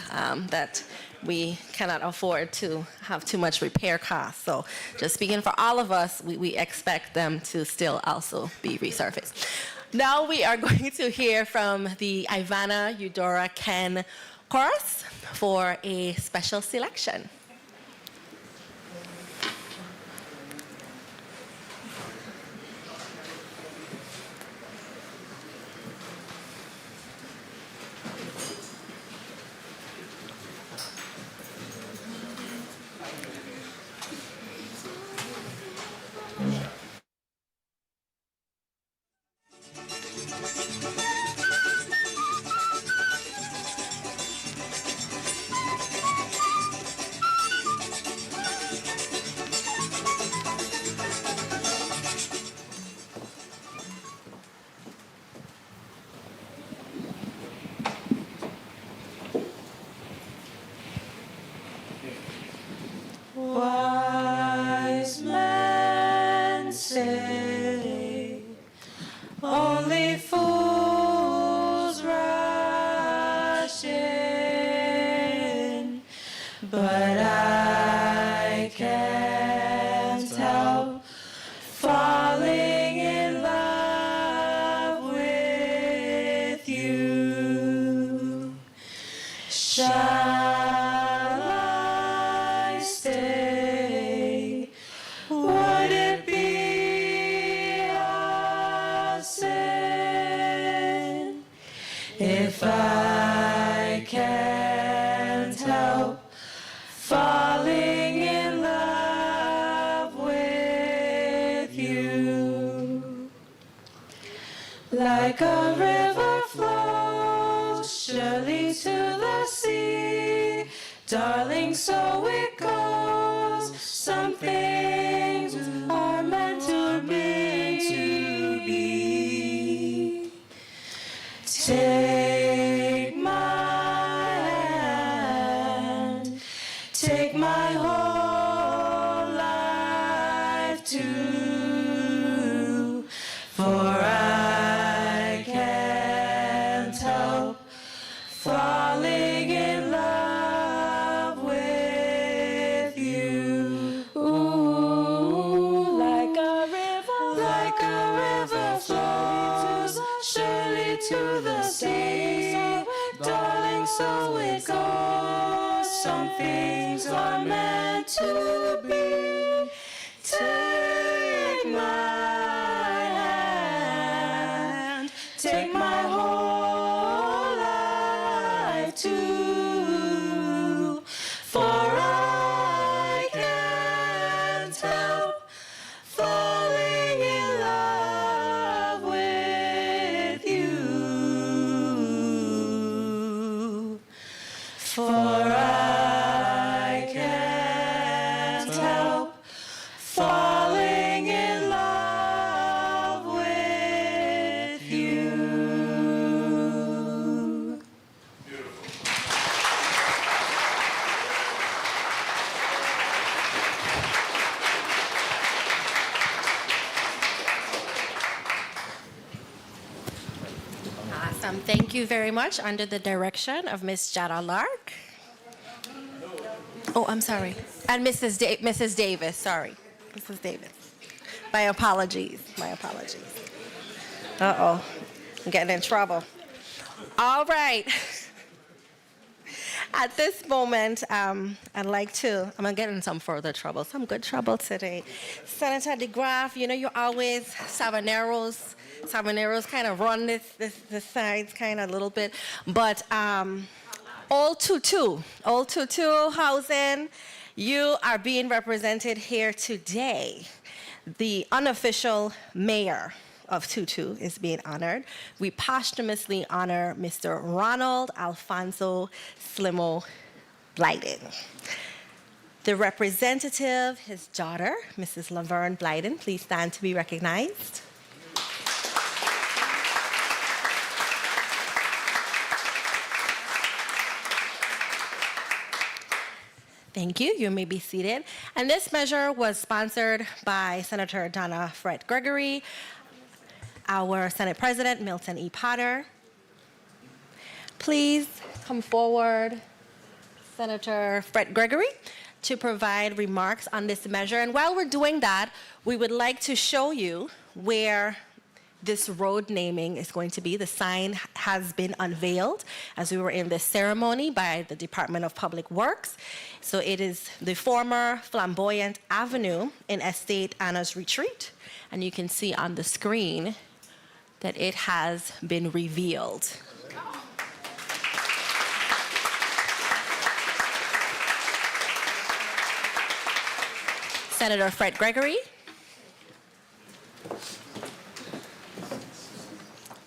that we cannot afford to have too much repair costs. So just speaking for all of us, we expect them to still also be resurfaced. Now we are going to hear from the Ivana Eudora Ken Chorus for a special selection. Wise men say only fools rush in, but I can't help falling in love with you. Shall I stay? Would it be a sin if I can't help falling in love with you? Like a river flows surely to the sea, darling, so it goes. Some things are meant to be. Take my hand, take my whole life too, for I can't help falling in love with you. Ooh, like a river flows surely to the sea, darling, so it goes. Some things are meant to be. Take my hand, take my whole life too, for I can't help falling in love with you, for I can't help falling in love with you. Awesome. Thank you very much. Under the direction of Ms. Jada Lark. Oh, I'm sorry. And Mrs. Davis, sorry. Mrs. Davis. My apologies. My apologies. Uh-oh. I'm getting in trouble. All right. At this moment, I'd like to, I'm going to get in some further trouble, some good trouble today. Senator DeGraff, you know, you're always Sabaneros kind of run the sides kind of a little bit. But Old Tutu Housing, you are being represented here today. The unofficial mayor of Tutu is being honored. We posthumously honor Mr. Ronald Alfonso Slimo Blyden. The representative, his daughter, Mrs. Laverne Blyden, please stand to be recognized. Thank you. You may be seated. And this measure was sponsored by Senator Donna Fred Gregory, our Senate President, Milton E. Potter. Please come forward, Senator Fred Gregory, to provide remarks on this measure. And while we're doing that, we would like to show you where this road naming is going to be. The sign has been unveiled as we were in this ceremony by the Department of Public Works. So it is the former Flamboyant Avenue in Estate Anna's Retreat. And you can see on the screen that it has been revealed. Senator Fred Gregory.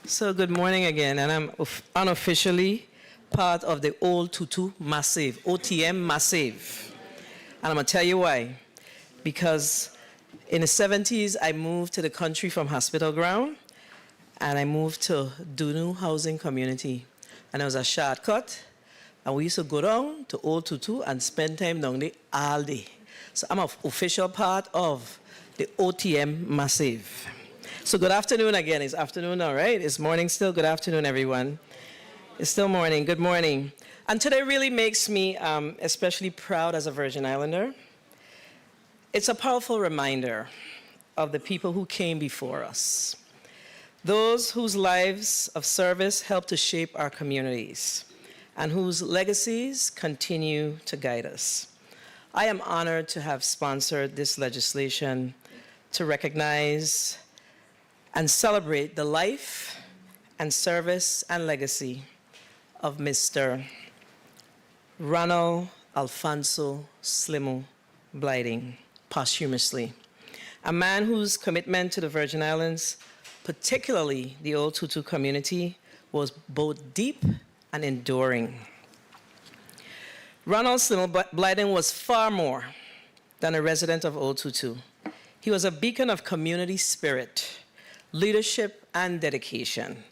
So good morning again, and I'm unofficially part of the Old Tutu Massive, OTM Massive. And I'm gonna tell you why. Because in the 70s, I moved to the country from Hospital Ground, and I moved to Dunu Housing Community. And it was a shortcut, and we used to go down to Old Tutu and spend time down there all day. So I'm an official part of the OTM Massive. So good afternoon again. It's afternoon now, right? It's morning still. Good afternoon, everyone. It's still morning. Good morning. And today really makes me especially proud as a Virgin Islander. It's a powerful reminder of the people who came before us, those whose lives of service helped to shape our communities and whose legacies continue to guide us. I am honored to have sponsored this legislation to recognize and celebrate the life and service and legacy of Mr. Ronald Alfonso Slimo Blyden, posthumously, a man whose commitment to the Virgin Islands, particularly the Old Tutu community, was both deep and enduring. Ronald Slimo Blyden was far more than a resident of Old Tutu. He was a beacon of community spirit, leadership, and dedication.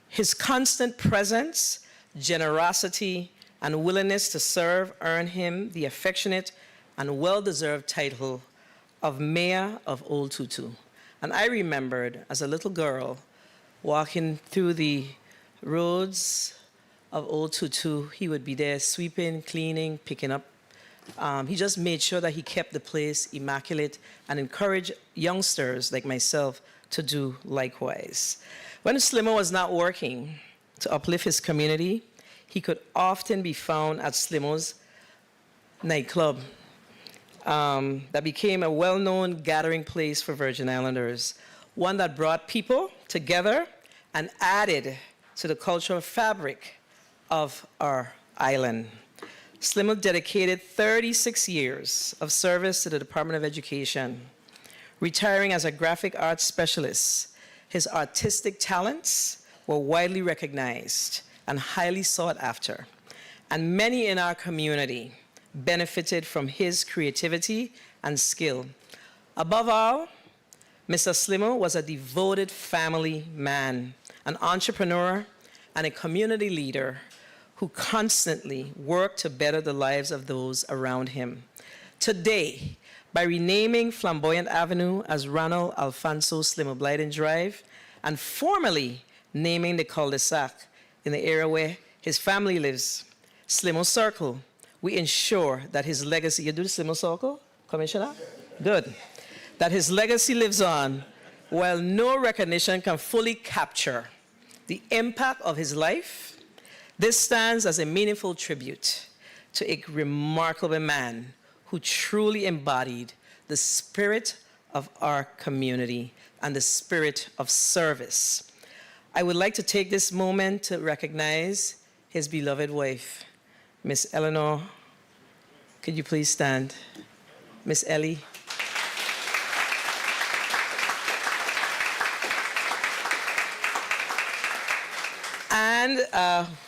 His constant presence, generosity, and willingness to serve earned him the affectionate and well-deserved title of Mayor of Old Tutu. And I remembered as a little girl walking through the roads of Old Tutu, he would be there sweeping, cleaning, picking up. He just made sure that he kept the place immaculate and encouraged youngsters like myself to do likewise. When Slimo was not working to uplift his community, he could often be found at Slimo's nightclub that became a well-known gathering place for Virgin Islanders, one that brought people together and added to the cultural fabric of our island. Slimo dedicated 36 years of service to the Department of Education, retiring as a graphic arts specialist. His artistic talents were widely recognized and highly sought after, and many in our community benefited from his creativity and skill. Above all, Mr. Slimo was a devoted family man, an entrepreneur, and a community leader who constantly worked to better the lives of those around him. Today, by renaming Flamboyant Avenue as Ronald Alfonso Slimo Blyden Drive and formally naming the cul-de-sac in the area where his family lives, Slimo Circle, we ensure that his legacy, you do the Slimo Circle, Commissioner? Good. That his legacy lives on, while no recognition can fully capture the impact of his life. This stands as a meaningful tribute to a remarkable man who truly embodied the spirit of our community and the spirit of service. I would like to take this moment to recognize his beloved wife, Miss Eleanor. Could you please stand? Miss Ellie. And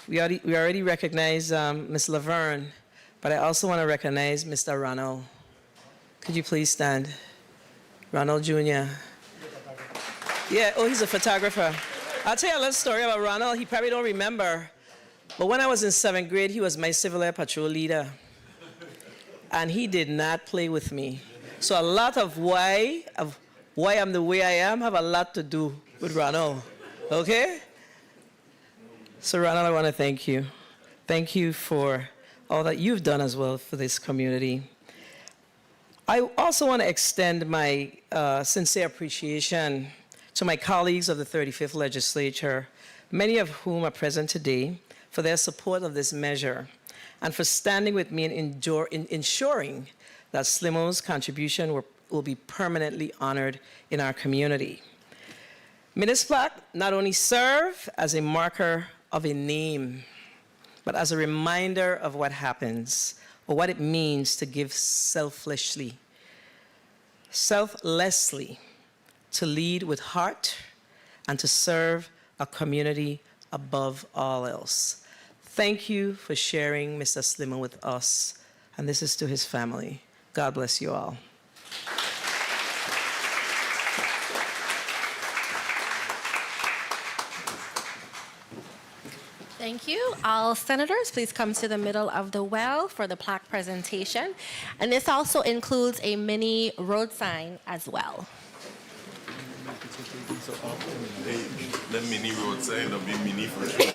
we already recognize Miss Laverne, but I also want to recognize Mr. Ronald. Could you please stand? Ronald Jr. Yeah, oh, he's a photographer. I'll tell you a little story about Ronald. He probably don't remember, but when I was in 7th grade, he was my Civil Air Patrol leader. And he did not play with me. So a lot of why I'm the way I am have a lot to do with Ronald, okay? So Ronald, I want to thank you. Thank you for all that you've done as well for this community. I also want to extend my sincere appreciation to my colleagues of the 35th Legislature, many of whom are present today, for their support of this measure and for standing with me in ensuring that Slimo's contribution will be permanently honored in our community. Minister Plaque not only serve as a marker of a name, but as a reminder of what happens or what it means to give selflessly, to lead with heart, and to serve a community above all else. Thank you for sharing Mr. Slimo with us, and this is to his family. God bless you all. Thank you. All senators, please come to the middle of the well for the plaque presentation. And this also includes a mini road sign as well. The mini road sign will be mini for sure.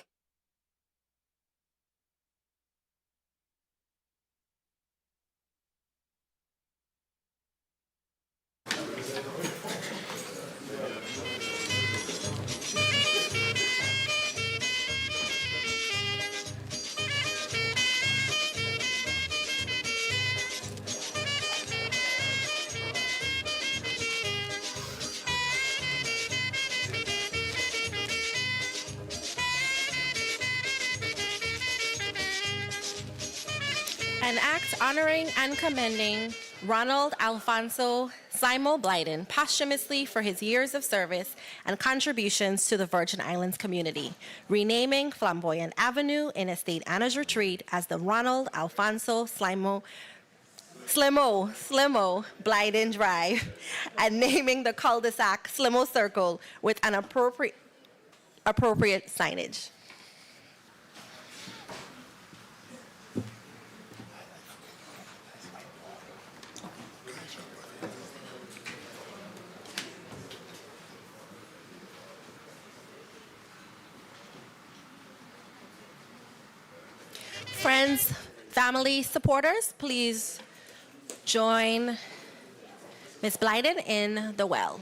An act honoring and commending Ronald Alfonso Simo Blyden posthumously for his years of service and contributions to the Virgin Islands community, renaming Flamboyant Avenue in Estate Anna's Retreat as the Ronald Alfonso Slimo Blyden Drive, and naming the cul-de-sac Slimo Circle with an appropriate signage. Friends, family, supporters, please join Ms. Blyden in the well.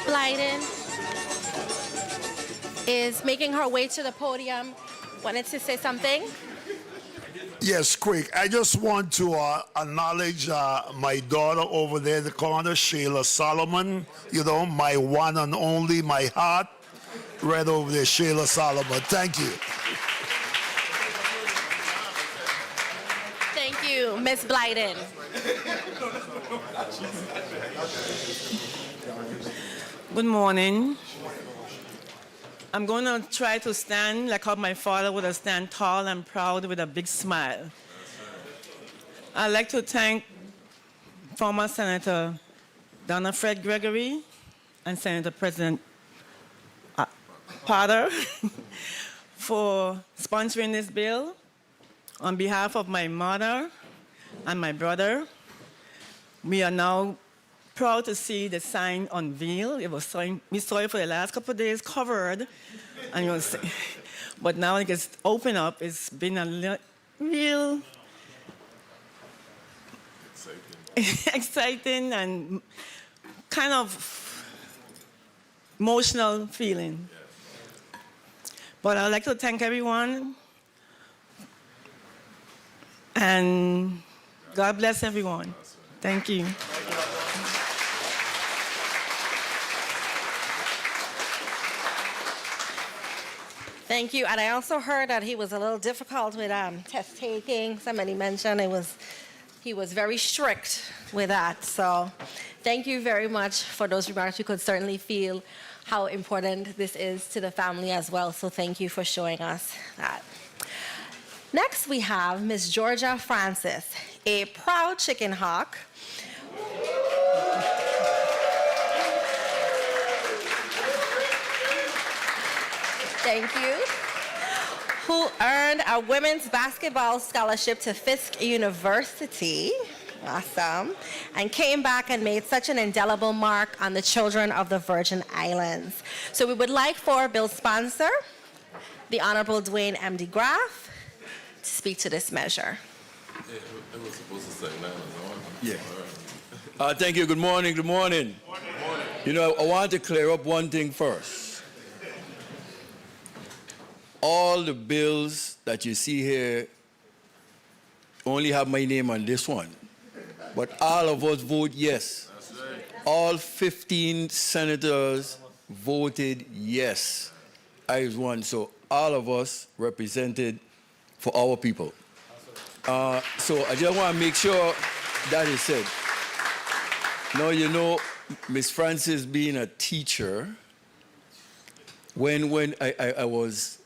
Blyden is making her way to the podium. Wanted to say something? Yes, quick. I just want to acknowledge my daughter over there in the corner, Shayla Solomon. You know, my one and only, my heart. Right over there, Shayla Solomon. Thank you. Thank you, Miss Blyden. Good morning. I'm going to try to stand like how my father would have stand tall and proud with a big smile. I'd like to thank former Senator Donna Fred Gregory and Senator President Potter for sponsoring this bill. On behalf of my mother and my brother, we are now proud to see the sign unveiled. It was we saw it for the last couple of days covered, and you see, but now it gets opened up. It's been a real exciting and kind of emotional feeling. But I'd like to thank everyone, and God bless everyone. Thank you. Thank you. And I also heard that he was a little difficult with test taking. Somebody mentioned he was very strict with that. So thank you very much for those remarks. We could certainly feel how important this is to the family as well. So thank you for showing us that. Next, we have Miss Georgia Francis, a proud chicken hawk. Thank you. Who earned a women's basketball scholarship to Fisk University. Awesome. And came back and made such an indelible mark on the children of the Virgin Islands. So we would like for Bill's sponsor, the Honorable Dwayne M. DeGraff, to speak to this measure. I was supposed to say now. Yeah. Thank you. Good morning. Good morning. Good morning. You know, I want to clear up one thing first. All the bills that you see here only have my name on this one. But all of us vote yes. That's right. All 15 senators voted yes. I was one. So all of us represented for our people. So I just want to make sure that is said. Now, you know, Miss Francis being a teacher, when I was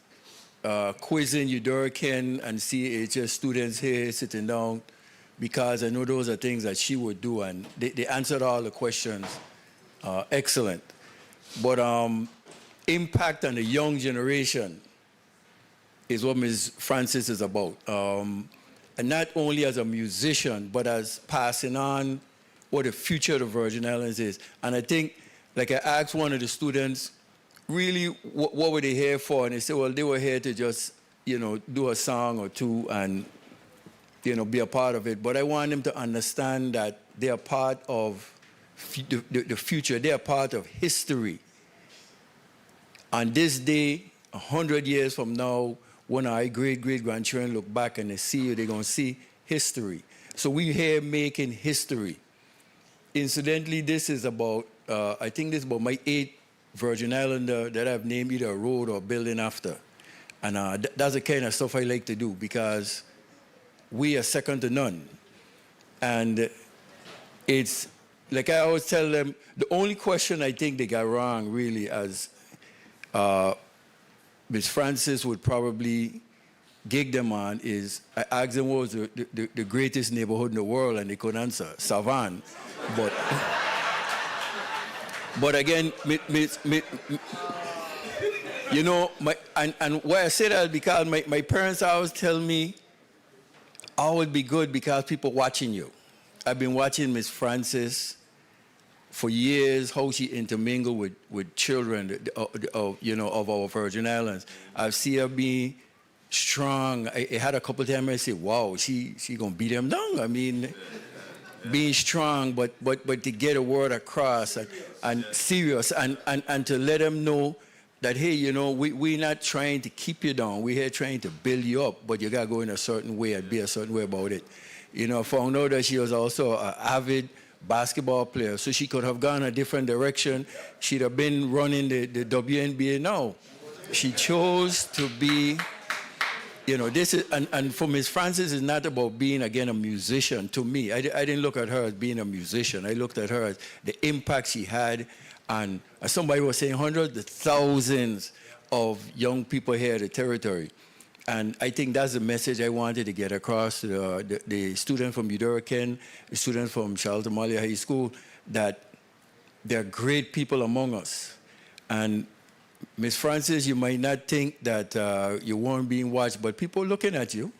quizzing Udurcan and CHS students here sitting down, because I know those are things that she would do, and they answered all the questions excellent. But impact on the young generation is what Ms. Francis is about. And not only as a musician, but as passing on what the future of the Virgin Islands is. And I think, like I asked one of the students, really, what were they here for? And they said, well, they were here to just, you know, do a song or two and, you know, be a part of it. But I want them to understand that they are part of the future. They are part of history. On this day, 100 years from now, when our great-great-grandchildren look back and they see you, they're going to see history. So we're here making history. Incidentally, this is about, I think this is about my 8th Virgin Islander that I've named either a road or a building after. And that's the kind of stuff I like to do because we are second to none. And it's, like I always tell them, the only question I think they got wrong really as Ms. Francis would probably gig them on is, I asked them what was the greatest neighborhood in the world and they couldn't answer, Savannah. But again, you know, and why I say that is because my parents always tell me, always be good because people watching you. I've been watching Miss Francis for years, how she intermingled with children you know, of our Virgin Islands. I've seen her be strong. I had a couple of times I said, wow, she gonna beat them down. I mean, being strong, but to get a word across and serious and to let them know that, hey, you know, we're not trying to keep you down. We're here trying to build you up, but you got to go in a certain way and be a certain way about it. You know, found out that she was also an avid basketball player, so she could have gone a different direction. She'd have been running the WNBA now. She chose to be, you know, this is, and for Ms. Francis, it's not about being, again, a musician. To me, I didn't look at her as being a musician. I looked at her as the impact she had, and as somebody was saying, hundreds of thousands of young people here at the territory. And I think that's the message I wanted to get across to the students from Udaraken, the students from Charles Amalia High School, that there are great people among us. And Ms. Francis, you might not think that you weren't being watched, but people looking at you.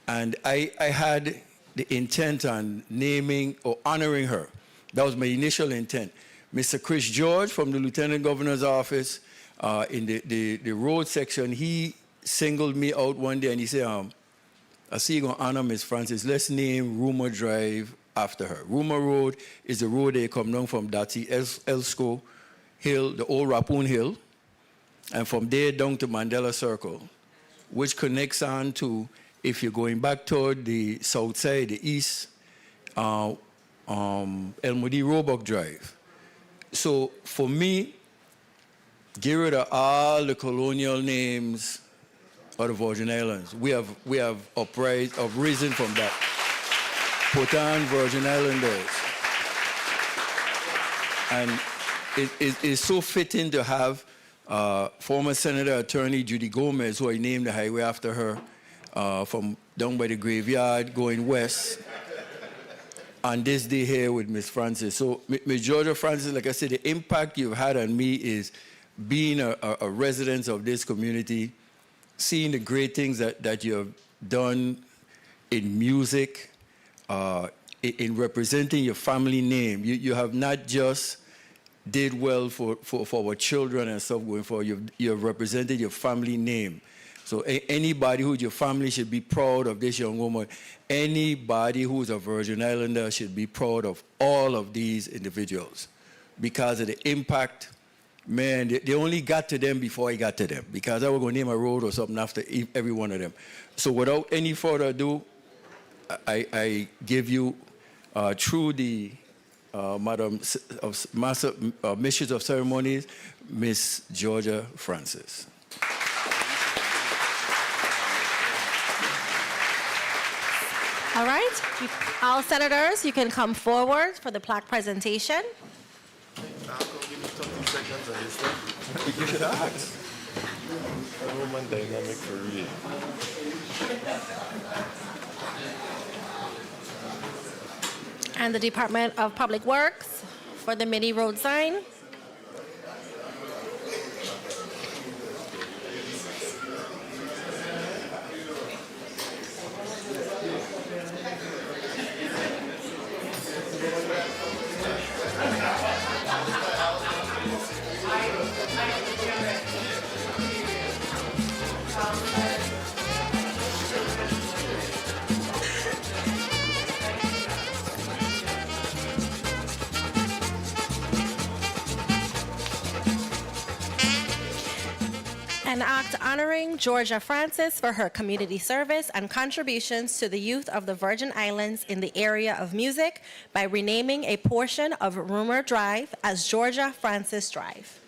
And I had the intent on naming or honoring her. That was my initial intent. Mr. Chris George from the Lieutenant Governor's office in the road section, he singled me out one day and he said, I see you're going to honor Ms. Francis. Let's name Rumor Drive after her. Rumor Road is the road they come down from Dati Elsco Hill, the old Rappoon Hill, and from there down to Mandela Circle, which connects on to, if you're going back toward the south side, the east, Elmody Roebuck Drive. So for me, get rid of all the colonial names of the Virgin Islands. We have risen from that. Put on Virgin Islanders. And it is so fitting to have former Senator Attorney Judy Gomez, who I named the highway after her, from down by the graveyard going west, on this day here with Ms. Francis. So, Ms. Georgia Francis, like I said, the impact you've had on me is being a resident of this community, seeing the great things that you have done in music, in representing your family name. You have not just did well for our children and stuff going forward. You have represented your family name. So anybody who's your family should be proud of this young woman. Anybody who's a Virgin Islander should be proud of all of these individuals because of the impact. Man, they only got to them before I got to them, because I was going to name a road or something after every one of them. So without any further ado, I give you, through the Madam Master Mistress of Ceremonies, Miss Georgia Francis. All right, all senators, you can come forward for the plaque presentation. You should ask. A woman dynamic for real. And the Department of Public Works for the mini road sign. An act honoring Georgia Francis for her community service and contributions to the youth of the Virgin Islands in the area of music by renaming a portion of Rumor Drive as Georgia Francis Drive.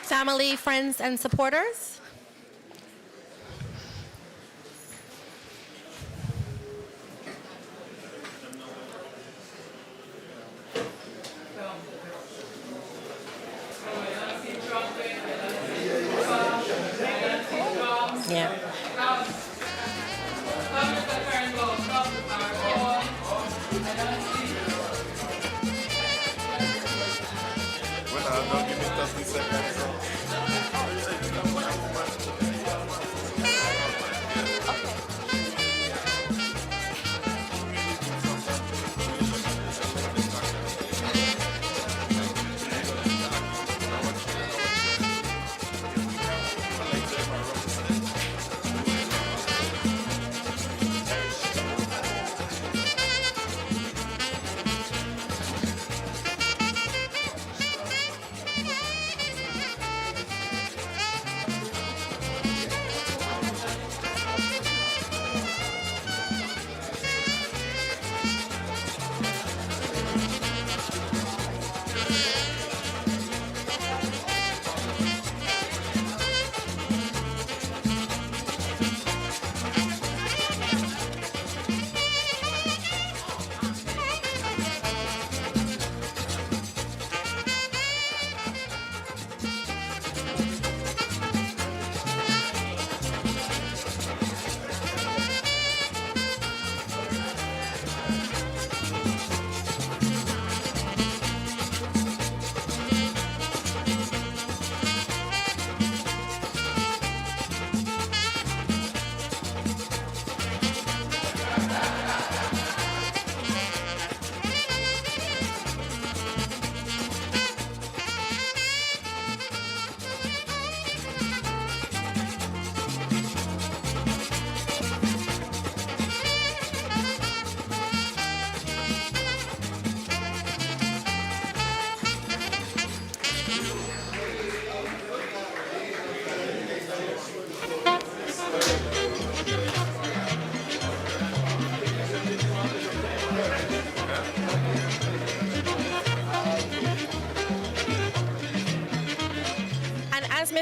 Family, friends, and supporters. Yeah. Don't give me 30 seconds.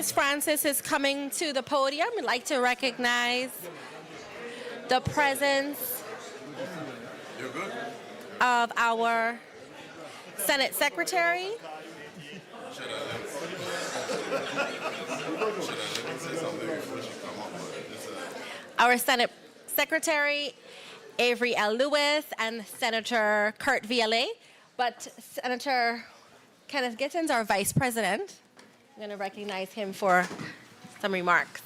Miss Francis is coming to the podium, we'd like to recognize the presence of our Senate Secretary. Our Senate Secretary, Avery L. Lewis, and Senator Kurt Viale. But Senator Kenneth Gittins, our Vice President, I'm going to recognize him for some remarks.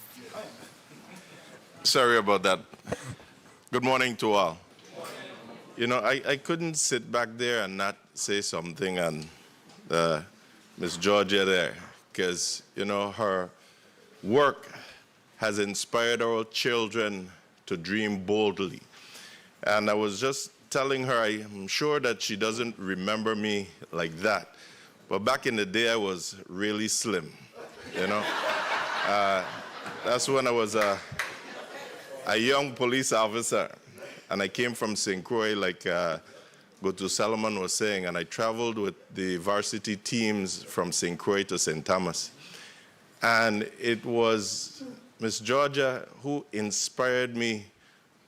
Sorry about that. Good morning to all. You know, I couldn't sit back there and not say something on Miss Georgia there, because, you know, her work has inspired our children to dream boldly. And I was just telling her, I'm sure that she doesn't remember me like that. But back in the day, I was really slim, you know. That's when I was a young police officer. And I came from St. Croix, like Gotu Solomon was saying, and I traveled with the varsity teams from St. Croix to St. Thomas. And it was Miss Georgia who inspired me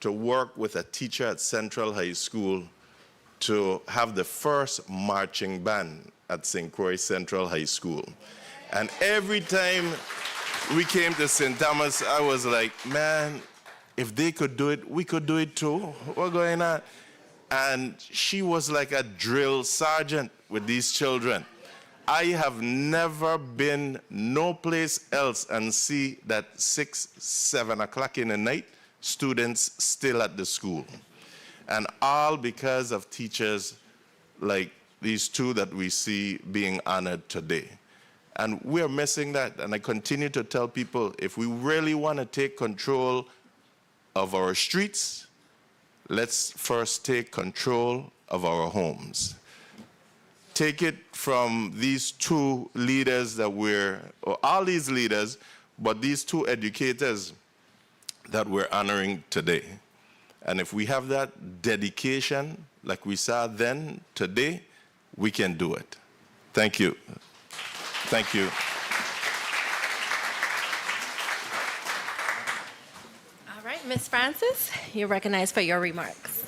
to work with a teacher at Central High School to have the first marching band at St. Croix Central High School. And every time we came to St. Thomas, I was like, man, if they could do it, we could do it too. What's going on? And she was like a drill sergeant with these children. I have never been no place else and see that 6, 7 o'clock in the night, students still at the school. And all because of teachers like these two that we see being honored today. And we're missing that. And I continue to tell people, if we really want to take control of our streets, let's first take control of our homes. Take it from these two leaders that or all these leaders, but these two educators that we're honoring today. And if we have that dedication, like we saw then, today, we can do it. Thank you. Thank you. All right, Ms. Francis, you're recognized for your remarks.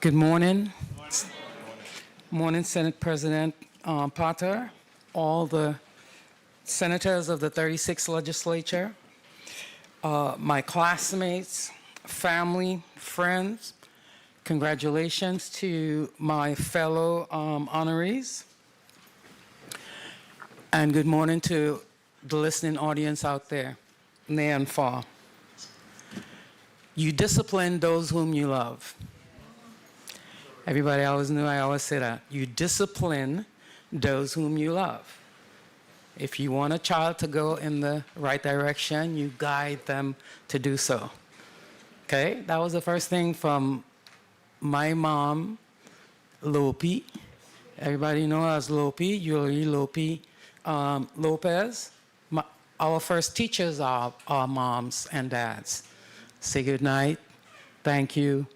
Good morning. Morning, Senate President Potter, all the senators of the 36th legislature, my classmates, family, friends. Congratulations to my fellow honorees. And good morning to the listening audience out there, near and far. You discipline those whom you love. Everybody always knew I always say that. You discipline those whom you love. If you want a child to go in the right direction, you guide them to do so. Okay? That was the first thing from my mom, Lopi. Everybody know her as Lopi, Yuri Lopi Lopez. Our first teachers are our moms and dads. Say good night. Thank you.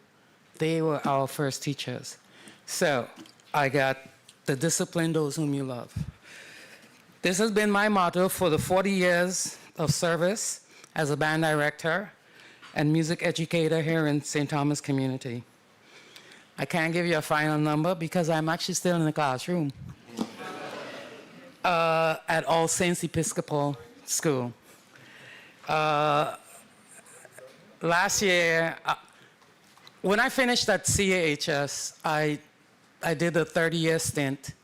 They were our first teachers. So I got the discipline those whom you love. This has been my motto for the 40 years of service as a band director and music educator here in St. Thomas community. I can't give you a final number because I'm actually still in the classroom at All Saints Episcopal School. Last year, when I finished at CAHS, I did a 30-year stint.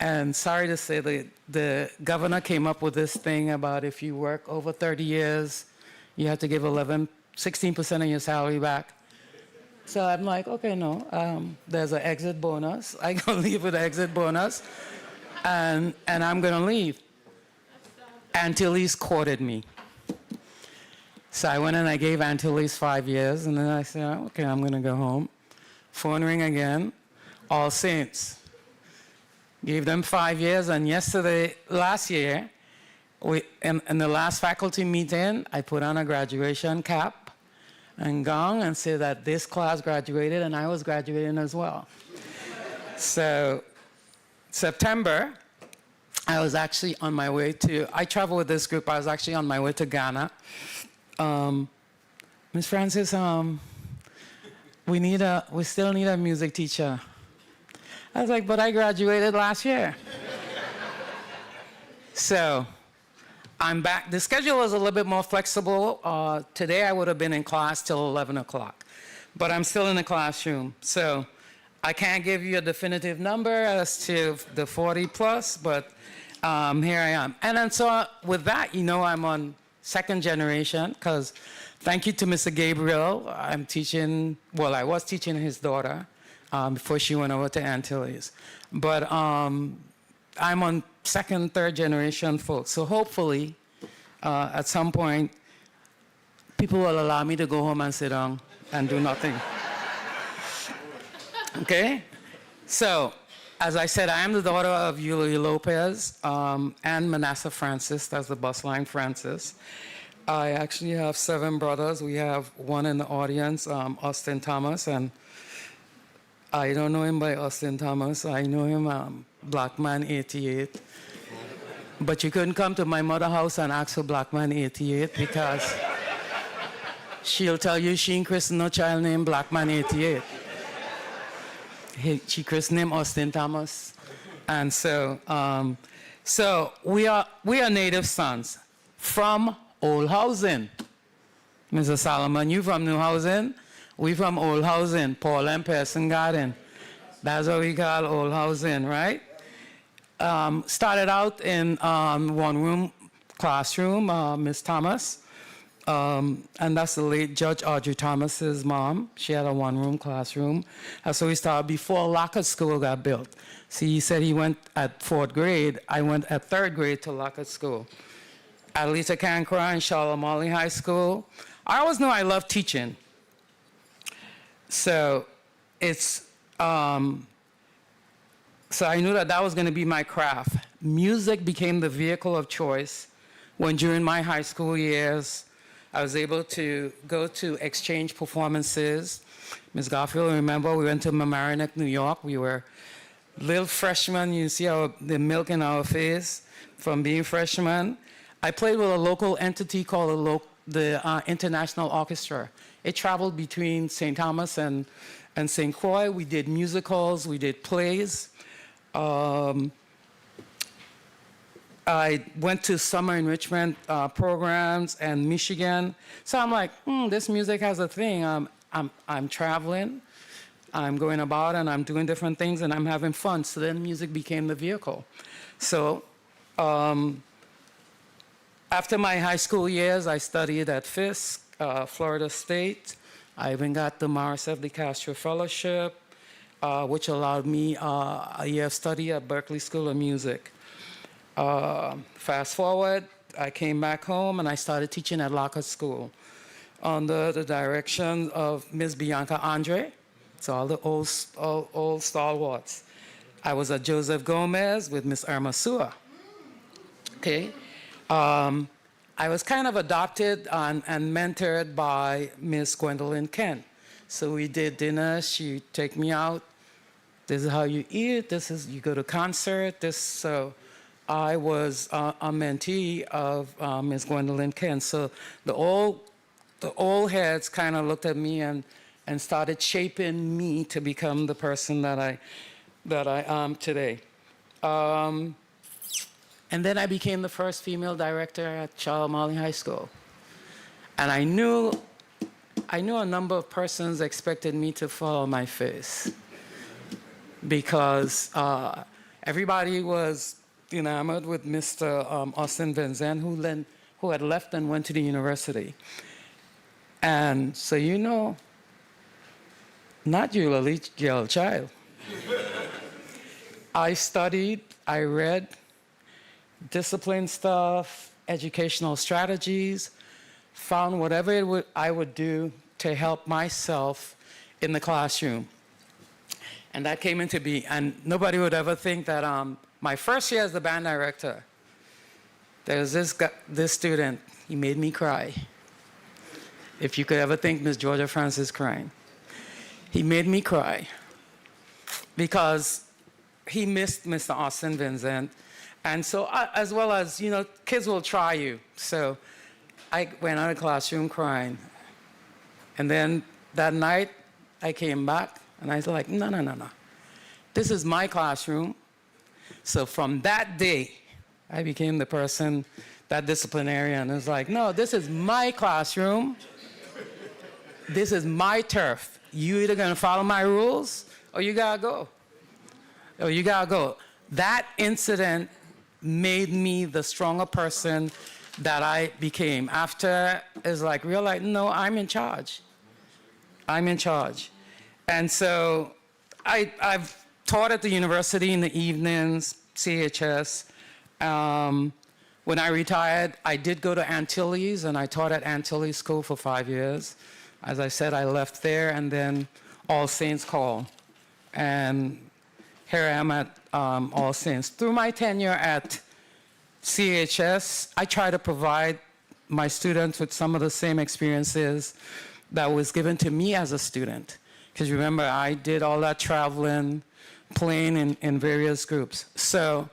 And sorry to say, the governor came up with this thing about if you work over 30 years, you have to give 16% of your salary back. So I'm like, okay, no, there's an exit bonus. I'm going to leave with an exit bonus, and I'm going to leave. Antilles courted me. So I went and I gave Antilles 5 years, and then I said, okay, I'm going to go home. Phone ring again, All Saints. Gave them 5 years, and last year, in the last faculty meeting, I put on a graduation cap and gown and said that this class graduated and I was graduating as well. So September, I was actually on my way to, I travel with this group, I was actually on my way to Ghana. Ms. Francis, we still need a music teacher. I was like, but I graduated last year. So I'm back. The schedule was a little bit more flexible. Today I would have been in class till 11 o'clock, but I'm still in the classroom. So I can't give you a definitive number as to the 40 plus, but here I am. And then so with that, I'm on second generation, because thank you to Mr. Gabriel. I'm teaching, well, I was teaching his daughter before she went over to Antilles. But I'm on second, third generation folks. So hopefully, at some point, people will allow me to go home and sit down and do nothing. Okay? So, as I said, I am the daughter of Yulia Lopez and Manasseh Francis. That's the bus line Francis. I actually have 7 brothers. We have one in the audience, Austin Thomas, and I don't know him by Austin Thomas. I know him, Black Man 88. But you couldn't come to my mother's house and ask for Black Man 88 because she'll tell you she ain't christened no child named Black Man 88. She christened him Austin Thomas. And so, we are native sons from Old Housing. Mr. Solomon, you from New Housing? We from Old Housing, Paul and Pearson Garden. That's what we call Old Housing, right? Started out in one-room classroom, Miss Thomas. And that's the late Judge Audrey Thomas's mom. She had a one-room classroom. So we started before Lockett School got built. See, he said he went at 4th grade. I went at 3rd grade to Lockett School. Adelita Cancra and Charlotte Molly High School. I always knew I loved teaching. So it's, so I knew that was going to be my craft. Music became the vehicle of choice when during my high school years, I was able to go to exchange performances. Ms. Garfield, remember, we went to Mamaroneck, New York. We were little freshmen. You see the milk in our face from being freshmen. I played with a local entity called the International Orchestra. It traveled between St. Thomas and St. Croix. We did musicals, we did plays. I went to summer enrichment programs in Michigan. So I'm like, this music has a thing. I'm traveling, I'm going about, and I'm doing different things, and I'm having fun. So then music became the vehicle. So after my high school years, I studied at Fisk, Florida State. I even got the Morris F. DeCastro Fellowship, which allowed me a year of study at Berklee School of Music. Fast forward, I came back home and I started teaching at Lockett School under the direction of Ms. Bianca Andre. So all the old stalwarts. I was at Joseph Gomez with Miss Irma Sua. Okay. I was kind of adopted and mentored by Miss Gwendolyn Kent. So we did dinner, she'd take me out. This is how you eat, you go to concert, so I was a mentee of Miss Gwendolyn Kent. So the old heads kind of looked at me and started shaping me to become the person that I am today. And then I became the first female director at Charlotte Molly High School. And I knew a number of persons expected me to fall on my face because everybody was enamored with Mr. Austin Vincent, who had left and went to the university. And so not you, a little child. I studied, I read, discipline stuff, educational strategies, found whatever I would do to help myself in the classroom. And that came into being. And nobody would ever think that my first year as the band director, There was this student, he made me cry. If you could ever think Miss Georgia Francis crying. He made me cry because he missed Mr. Austin Vincent. And so, as well as, you know, kids will try you. So I went out of the classroom crying. And then that night, I came back and I was like, no. This is my classroom. So from that day, I became the person, that disciplinarian. It was like, no, this is my classroom. This is my turf. You either gonna follow my rules or you gotta go. That incident made me the stronger person that I became. After, it's like, realize, no, I'm in charge. And so I've taught at the university in the evenings, CHS. When I retired, I did go to Antilles, and I taught at Antilles School for 5 years. As I said, I left there, and then All Saints called. And here I am at All Saints. Through my tenure at CHS, I try to provide my students with some of the same experiences that was given to me as a student. Because remember, I did all that traveling, playing in various groups. So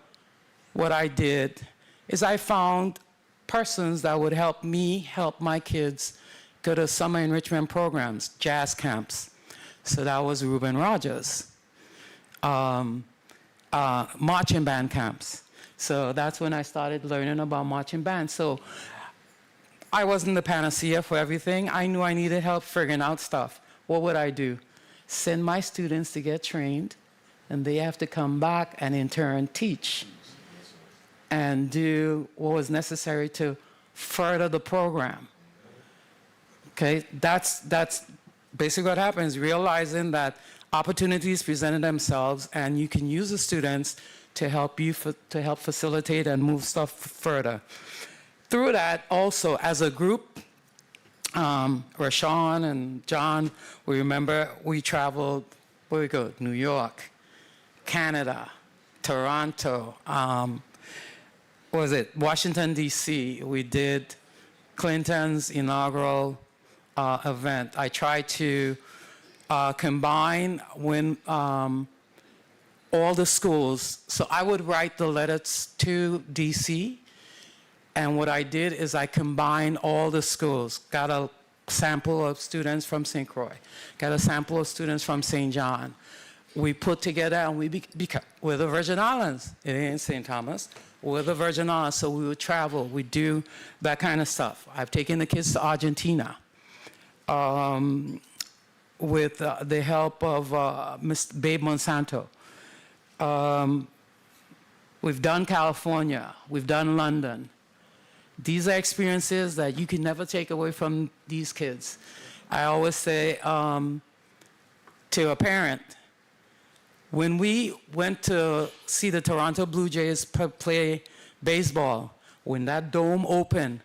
what I did is I found persons that would help me help my kids go to summer enrichment programs, jazz camps. So that was Reuben Rogers. Marching band camps. So that's when I started learning about marching band. So I wasn't the panacea for everything. I knew I needed help figuring out stuff. What would I do? Send my students to get trained, and they have to come back and in turn teach and do what was necessary to further the program. Okay, that's basically what happens, realizing that opportunities presented themselves and you can use the students to help facilitate and move stuff further. Through that, also as a group, Rashawn and John, we remember we traveled, where we go? New York, Canada, Toronto, Washington, D.C. We did Clinton's inaugural event. I tried to combine when all the schools, so I would write the letters to D.C., and what I did is I combined all the schools, got a sample of students from St. Croix, got a sample of students from St. John. We put together and we're the Virgin Islands. It ain't St. Thomas. We're the Virgin Islands, so we would travel. We do that kind of stuff. I've taken the kids to Argentina with the help of Miss Babe Monsanto. We've done California. We've done London. These are experiences that you can never take away from these kids. I always say to a parent, when we went to see the Toronto Blue Jays play baseball, when that dome opened,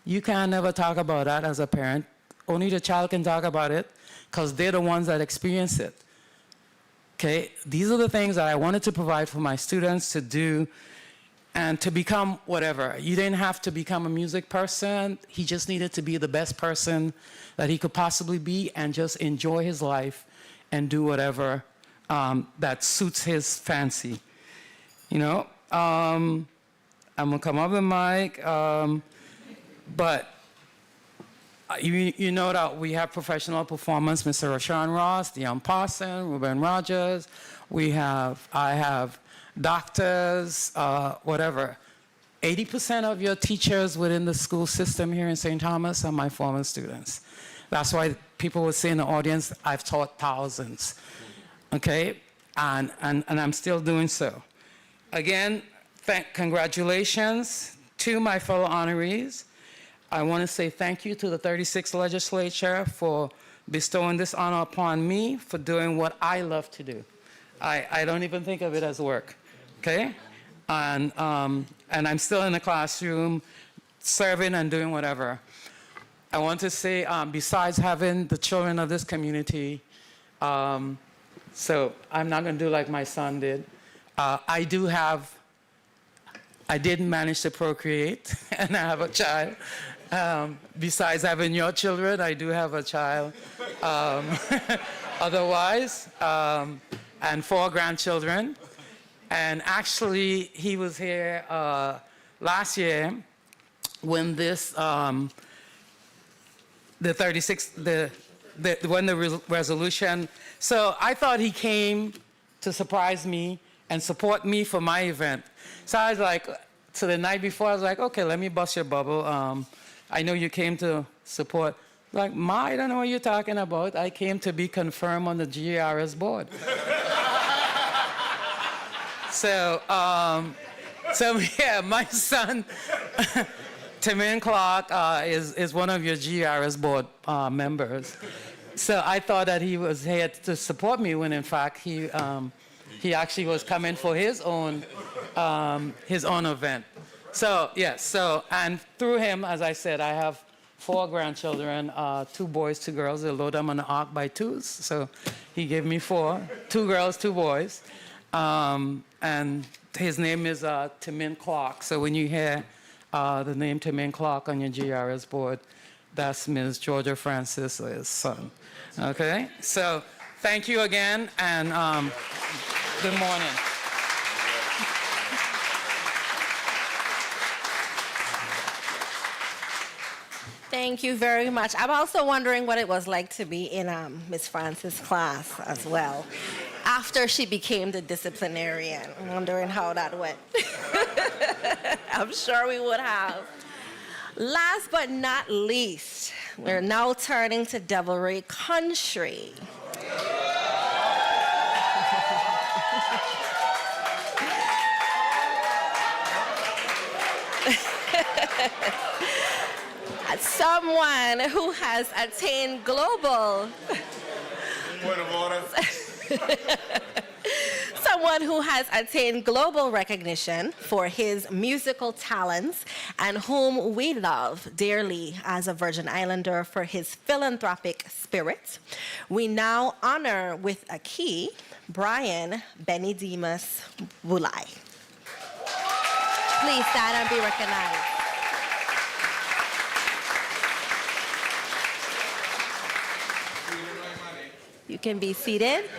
you can never talk about that as a parent. Only the child can talk about it because they're the ones that experience it. Okay, these are the things that I wanted to provide for my students to do and to become whatever. You didn't have to become a music person. He just needed to be the best person that he could possibly be and just enjoy his life and do whatever that suits his fancy. You know, I'm gonna come up the mic, but you know that we have professional performance, Mr. Rashawn Ross, Deion Parson, Reuben Rogers. I have doctors, whatever. 80% of your teachers within the school system here in St. Thomas are my former students. That's why people would say in the audience, I've taught thousands, okay? And I'm still doing so. Again, congratulations to my fellow honorees. I want to say thank you to the 36th legislature for bestowing this honor upon me for doing what I love to do. I don't even think of it as work, okay? And I'm still in the classroom serving and doing whatever. I want to say, besides having the children of this community, so I'm not going to do like my son did. I do have I didn't manage to procreate, and I have a child. Besides having your children, I do have a child. Otherwise, and 4 grandchildren. And actually, he was here last year when this, the 36, when the resolution. So I thought he came to surprise me and support me for my event. So I was like, so the night before, I was like, okay, let me bust your bubble. I know you came to support. Like, Ma, I don't know what you're talking about. I came to be confirmed on the GRS board. So yeah, my son, Timin Clark, is one of your GRS board members. So I thought that he was here to support me when in fact he actually was coming for his own event. So yes, and through him, as I said, I have 4 grandchildren, 2 boys, 2 girls. They load them on the ark by 2s. So he gave me 4, 2 girls, 2 boys. And his name is Timin Clark. So when you hear the name Timin Clark on your GRS board, that's Ms. Georgia Francis' son. Okay? So thank you again, and good morning. Thank you very much. I'm also wondering what it was like to be in Miss Francis' class as well. After she became the disciplinarian, I'm wondering how that went. I'm sure we would have. Last but not least, we're now turning to Devilry Country. Someone who has attained global. Point of order. Someone who has attained global recognition for his musical talents and whom we love dearly as a Virgin Islander for his philanthropic spirit. We now honor with a key Brian Benny Demas Bulai. Please stand and be recognized. You can be seated.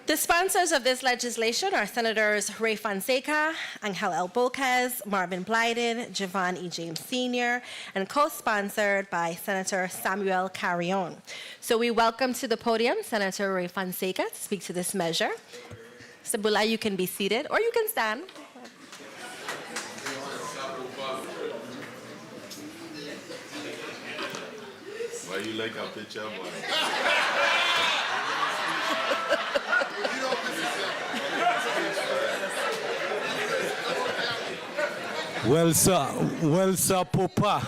The sponsors of this legislation are Senators Ray Fonseca, Angel L. Boquez, Marvin Blyden, Javon E. James Sr., and co-sponsored by Senator Samuel Carrion. So we welcome to the podium Senator Ray Fonseca to speak to this measure. Mr. Bulai, you can be seated, or you can stand. Why you like a picture, boy? Well, sir, Papa.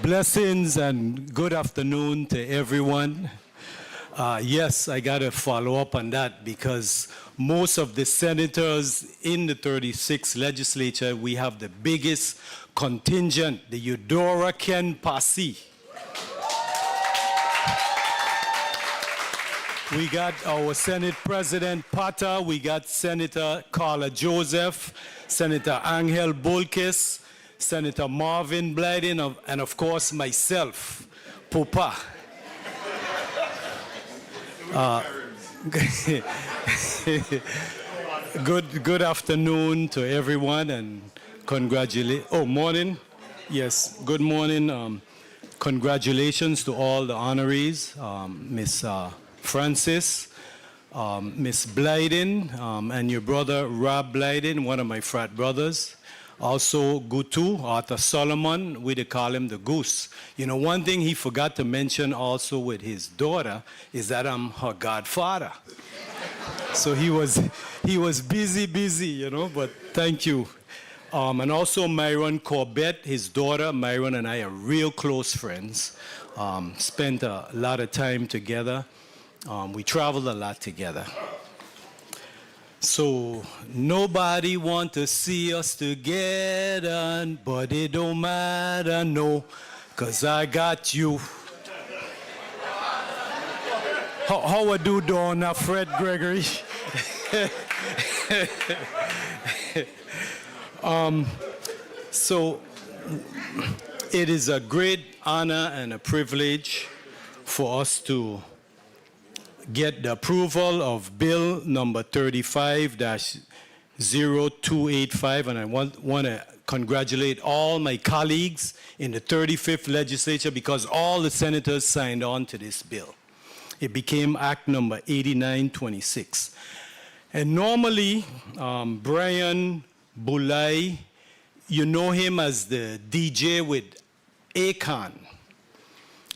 Blessings and good afternoon to everyone. Yes, I got to follow up on that because most of the senators in the 36th legislature, we have the biggest contingent, the Eudora Ken Posse. We got our Senate President Pata, we got Senator Carla Joseph, Senator Angel Bolkes, Senator Marvin Blyden, and of course myself, Popa. Good afternoon to everyone and morning. Yes, good morning. Congratulations to all the honorees, Miss Francis, Miss Blyden, and your brother Rob Blyden, one of my frat brothers. Also Gutu, Arthur Solomon, we call him the Goose. You know, one thing he forgot to mention also with his daughter is that I'm her godfather. So he was busy, you know, but thank you. And also Myron Corbett, his daughter. Myron and I are real close friends. Spent a lot of time together. We traveled a lot together. So nobody want to see us together, but it don't matter, no, 'cause I got you. How I do, Donna Fred Gregory? So it is a great honor and a privilege for us to get the approval of Bill number 35-0285, and I want to congratulate all my colleagues in the 35th legislature because all the senators signed on to this bill. It became Act number 8926. And normally, Brian Bulai, you know him as the DJ with Akon.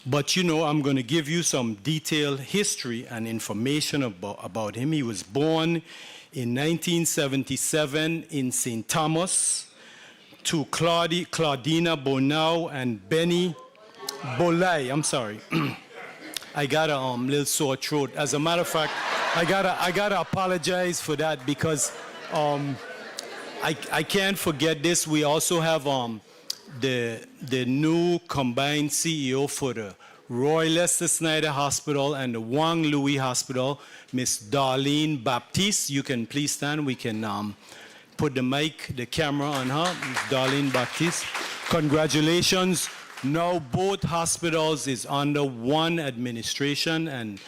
But you know, I'm going to give you some detailed history and information about him. He was born in 1977 in St. Thomas to Claudina Bonau and Benny Bolai. I'm sorry. I got a little sore throat. As a matter of fact, I gotta apologize for that because I can't forget this. We also have the new combined CEO for the Roy Lester Snyder Hospital and the Wang Louis Hospital, Miss Darlene Baptiste. You can please stand. We can put the camera on her, Miss Darlene Baptiste. Congratulations. Now both hospitals is under one administration, and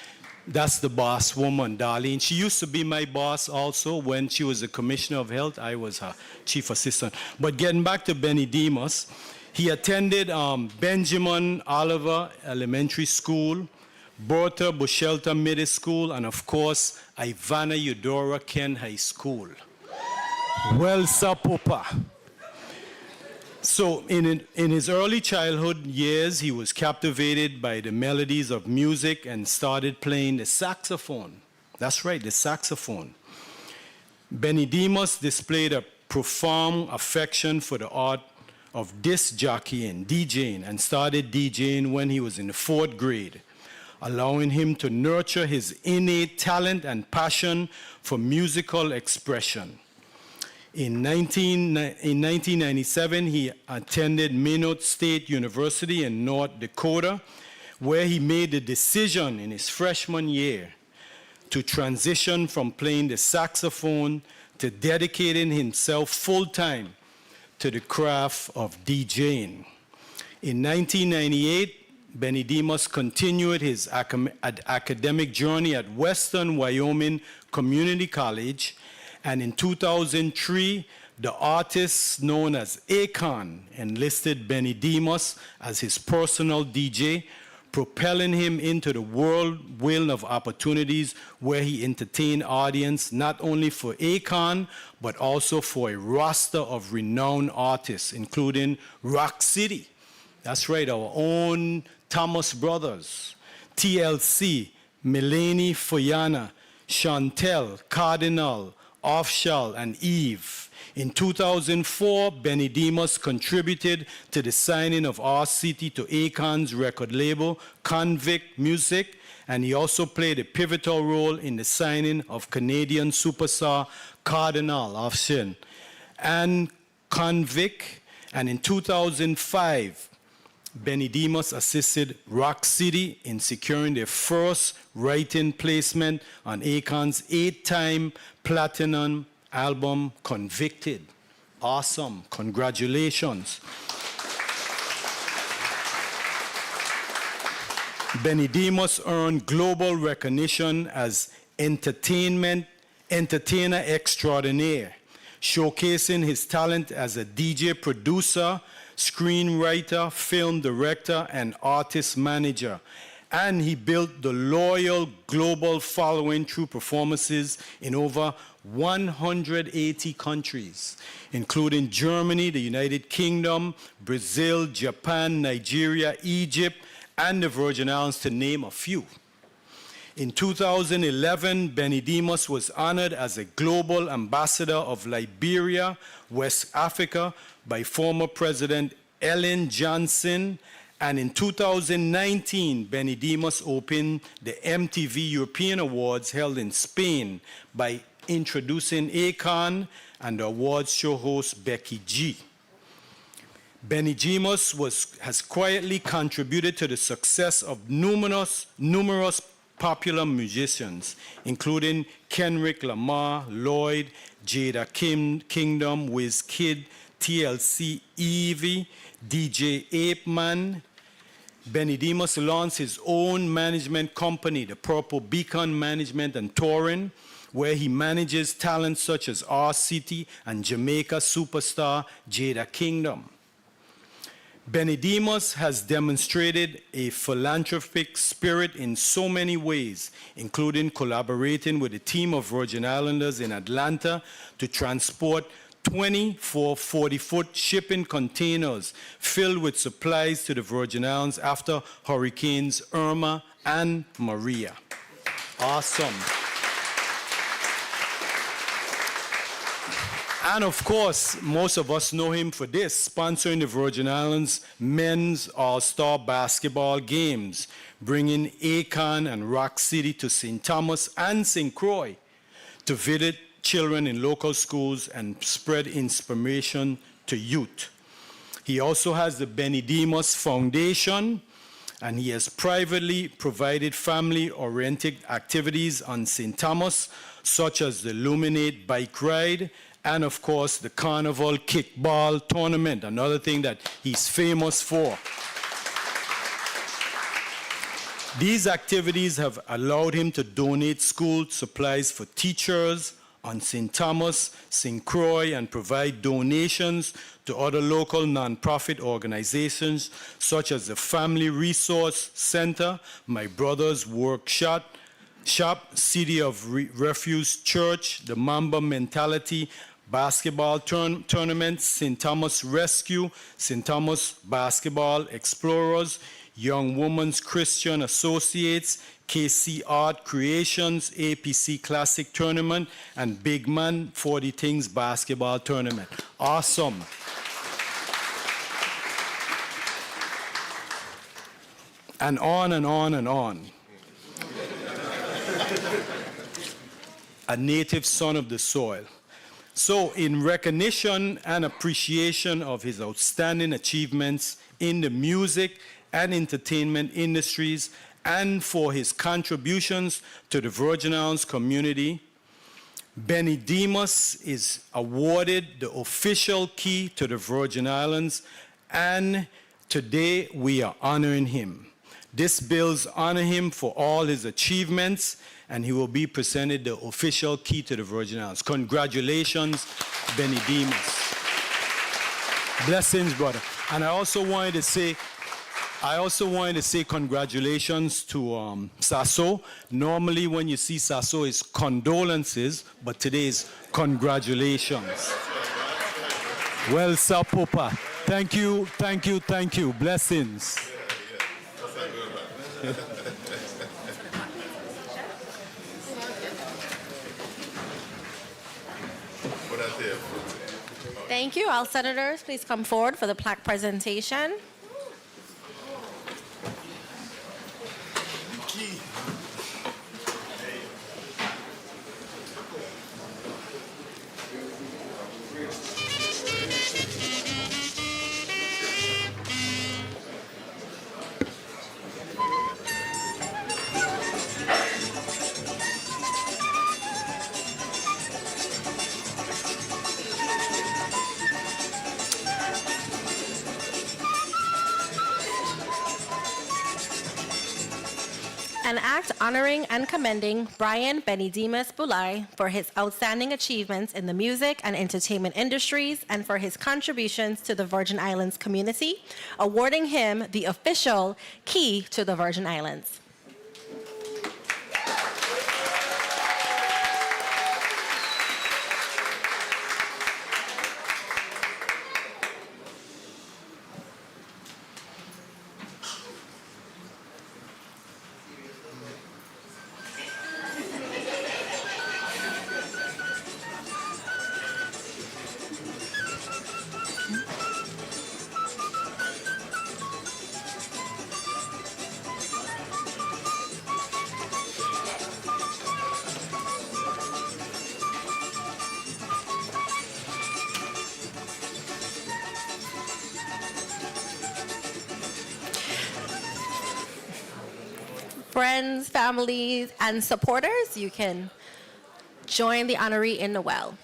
that's the boss woman, Darlene. She used to be my boss also when she was the Commissioner of Health. I was her chief assistant. But getting back to Benny Demas, he attended Benjamin Oliver Elementary School, Bertha Bushelta Middle School, and of course, Ivana Eudora Ken High School. Well, Sapopa. So in his early childhood years, he was captivated by the melodies of music and started playing the saxophone. That's right, the saxophone. Benny Demas displayed a profound affection for the art of disc jockeying, DJing, and started DJing when he was in the 4th grade, allowing him to nurture his innate talent and passion for musical expression. In 1997, he attended Minot State University in North Dakota, where he made the decision in his freshman year to transition from playing the saxophone to dedicating himself full-time to the craft of DJing. In 1998, Benny Demas continued his academic journey at Western Wyoming Community College, and in 2003, the artist known as Akon enlisted Benny Demas as his personal DJ, propelling him into the whirlwind of opportunities where he entertained audience not only for Akon, but also for a roster of renowned artists, including Rock City. That's right, our own Thomas Brothers, TLC, Melanie Foyana, Chantel, Cardinal, Offshall, and Eve. In 2004, Benny Demas contributed to the signing of RCT to Akon's record label, Convict Music, and he also played a pivotal role in the signing of Canadian superstar Cardinal Offshall and Convict. And in 2005, Benny Demas assisted Rock City in securing their first writing placement on Akon's 8-time platinum album, Convicted. Awesome. Congratulations. Benny Demas earned global recognition as entertainer extraordinaire, showcasing his talent as a DJ producer, screenwriter, film director, and artist manager. And he built the loyal global following through performances in over 180 countries, including Germany, the United Kingdom, Brazil, Japan, Nigeria, Egypt, and the Virgin Islands, to name a few. In 2011, Benny Demas was honored as a global ambassador of Liberia, West Africa, by former President Ellen Johnson. And in 2019, Benny Demas opened the MTV European Awards held in Spain by introducing Akon and the awards show host Becky G. Benny Demas has quietly contributed to the success of numerous popular musicians, including Kenrick Lamar, Lloyd, Jada Kingdom, Wizkid, TLC Evie, DJ Ape Man. Benny Demus launched his own management company, the Purple Beacon Management and Touring, where he manages talents such as R-City and Jamaica superstar Jada Kingdom. Benny Demus has demonstrated a philanthropic spirit in so many ways, including collaborating with a team of Virgin Islanders in Atlanta to transport 24 40-foot shipping containers filled with supplies to the Virgin Islands after Hurricanes Irma and Maria. Awesome. And of course, most of us know him for this, sponsoring the Virgin Islands men's all-star basketball games, bringing Akon and Rock City to St. Thomas and St. Croix to visit children in local schools and spread inspiration to youth. He also has the Benny Demus Foundation, and he has privately provided family-oriented activities on St. Thomas, such as the Luminate bike ride, and of course the Carnival kickball tournament, another thing that he's famous for. These activities have allowed him to donate school supplies for teachers on St. Thomas, St. Croix, and provide donations to other local nonprofit organizations such as the Family Resource Center, My Brother's Workshop, City of Refuge Church, the Mamba Mentality Basketball Tournament, St. Thomas Rescue, St. Thomas Basketball Explorers, Young Women's Christian Associates, KC Art Creations, APC Classic Tournament, and Big Man 40 Things Basketball Tournament. Awesome. And on and on and on. A native son of the soil. So in recognition and appreciation of his outstanding achievements in the music and entertainment industries and for his contributions to the Virgin Islands community, Benny Demus is awarded the official key to the Virgin Islands, and today we are honoring him. This bills honor him for all his achievements, and he will be presented the official key to the Virgin Islands. Congratulations, Benny Demus. Blessings, brother. And I also wanted to say congratulations to Sasso. Normally when you see Sasso, it's condolences, but today is congratulations. Well, Sir Popa, thank you, thank you, thank you. Blessings. Thank you. All senators, please come forward for the plaque presentation. An act honoring and commending Brian Benny Demus Bulai for his outstanding achievements in the music and entertainment industries and for his contributions to the Virgin Islands community, awarding him the official key to the Virgin Islands. friends, families, and supporters, you can join the honoree in the well.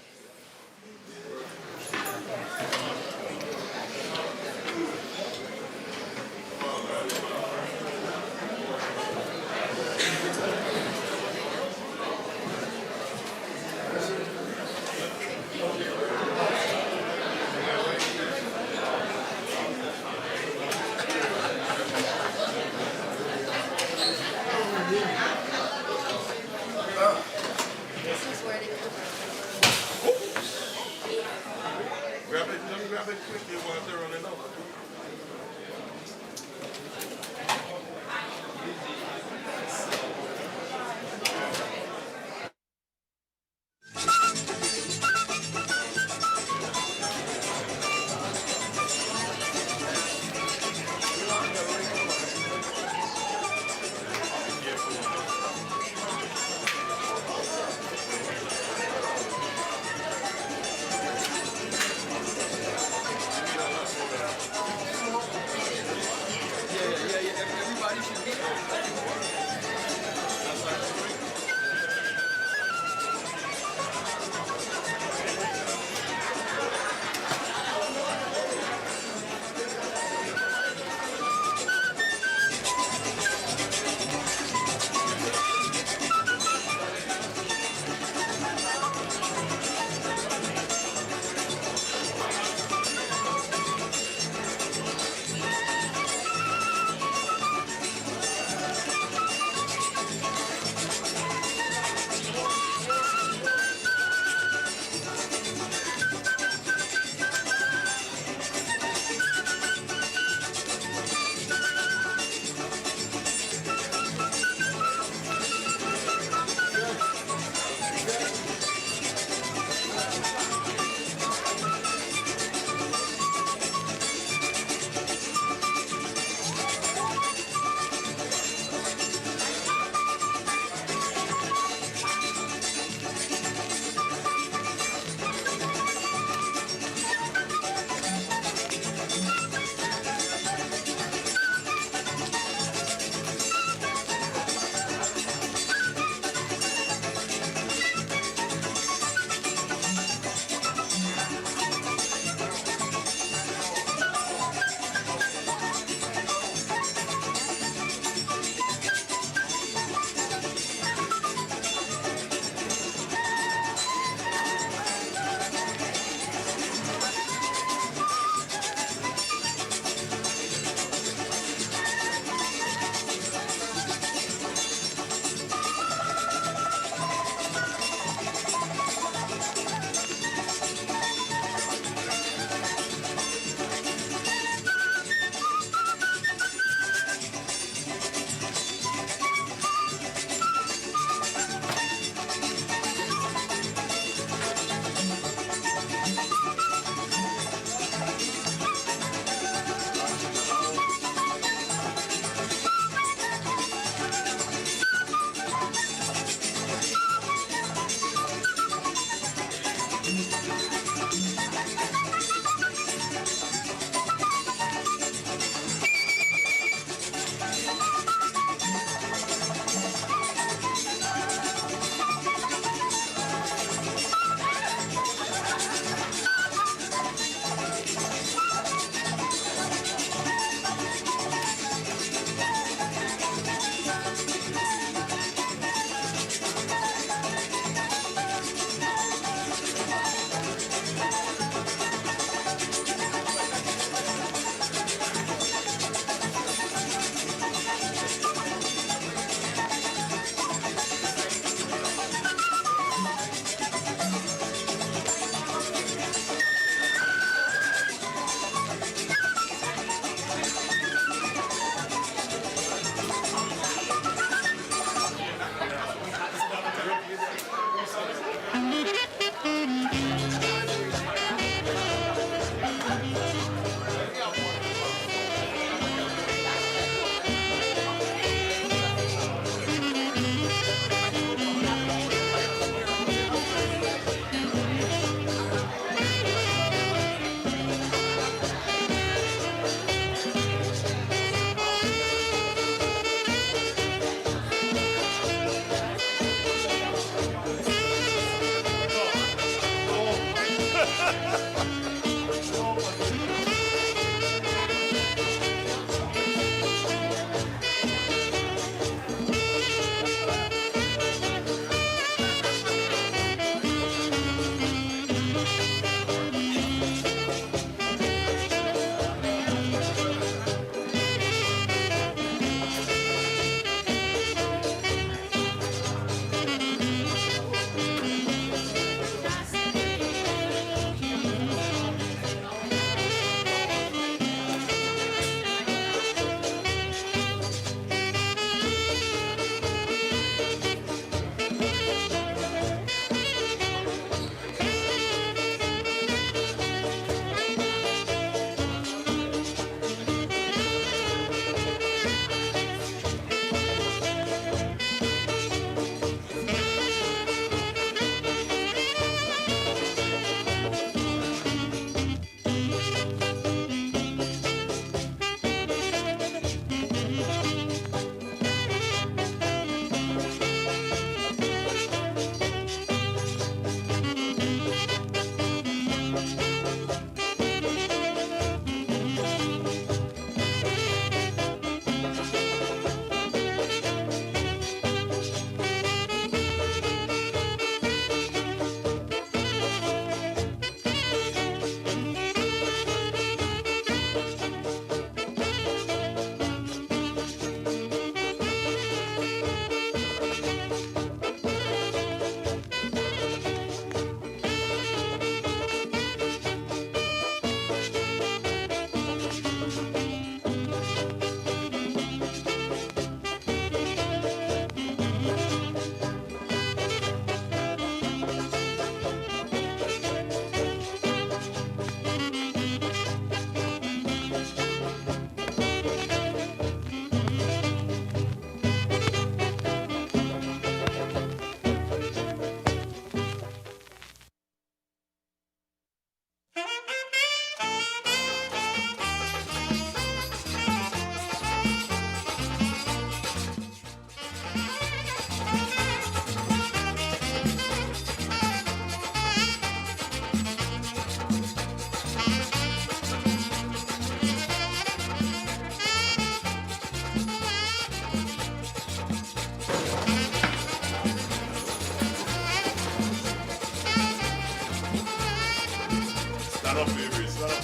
Stand up, baby. Stand up.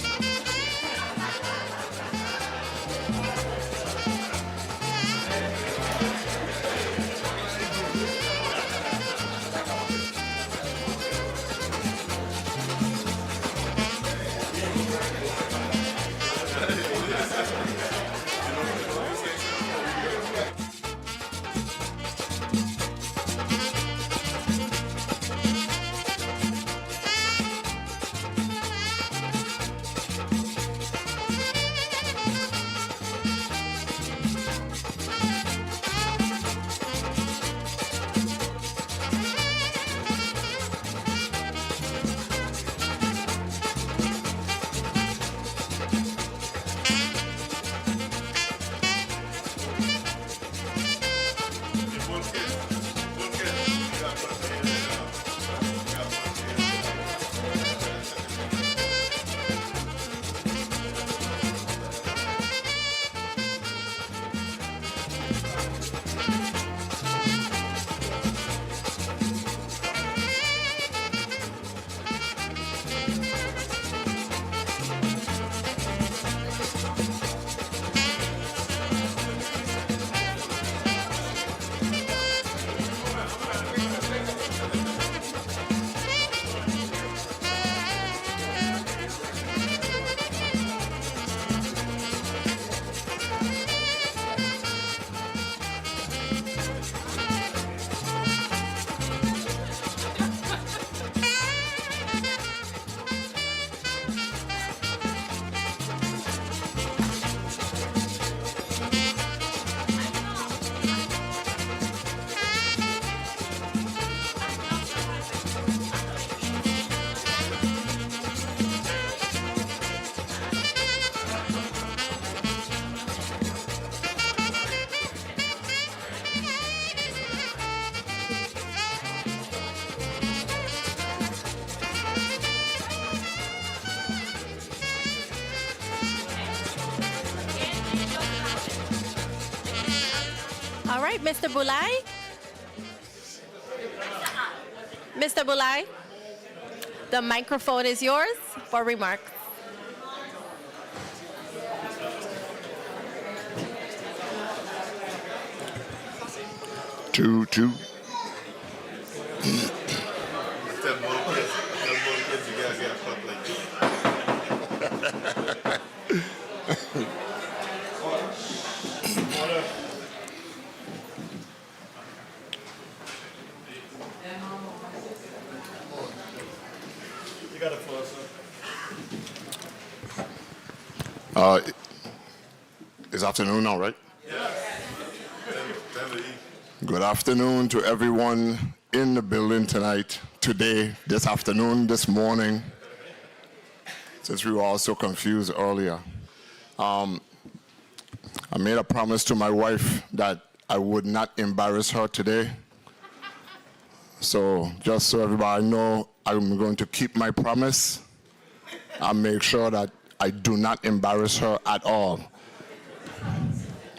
All right, Mr. Bulai. Mr. Bulai, the microphone is yours for remarks. Two. Tell more kids you gotta get a cup like You got the floor, sir. It's afternoon now, right? Good afternoon to everyone in the building tonight, today, this afternoon, this morning, since we were all so confused earlier. I made a promise to my wife that I would not embarrass her today. So just so everybody know, I'm going to keep my promise and make sure that I do not embarrass her at all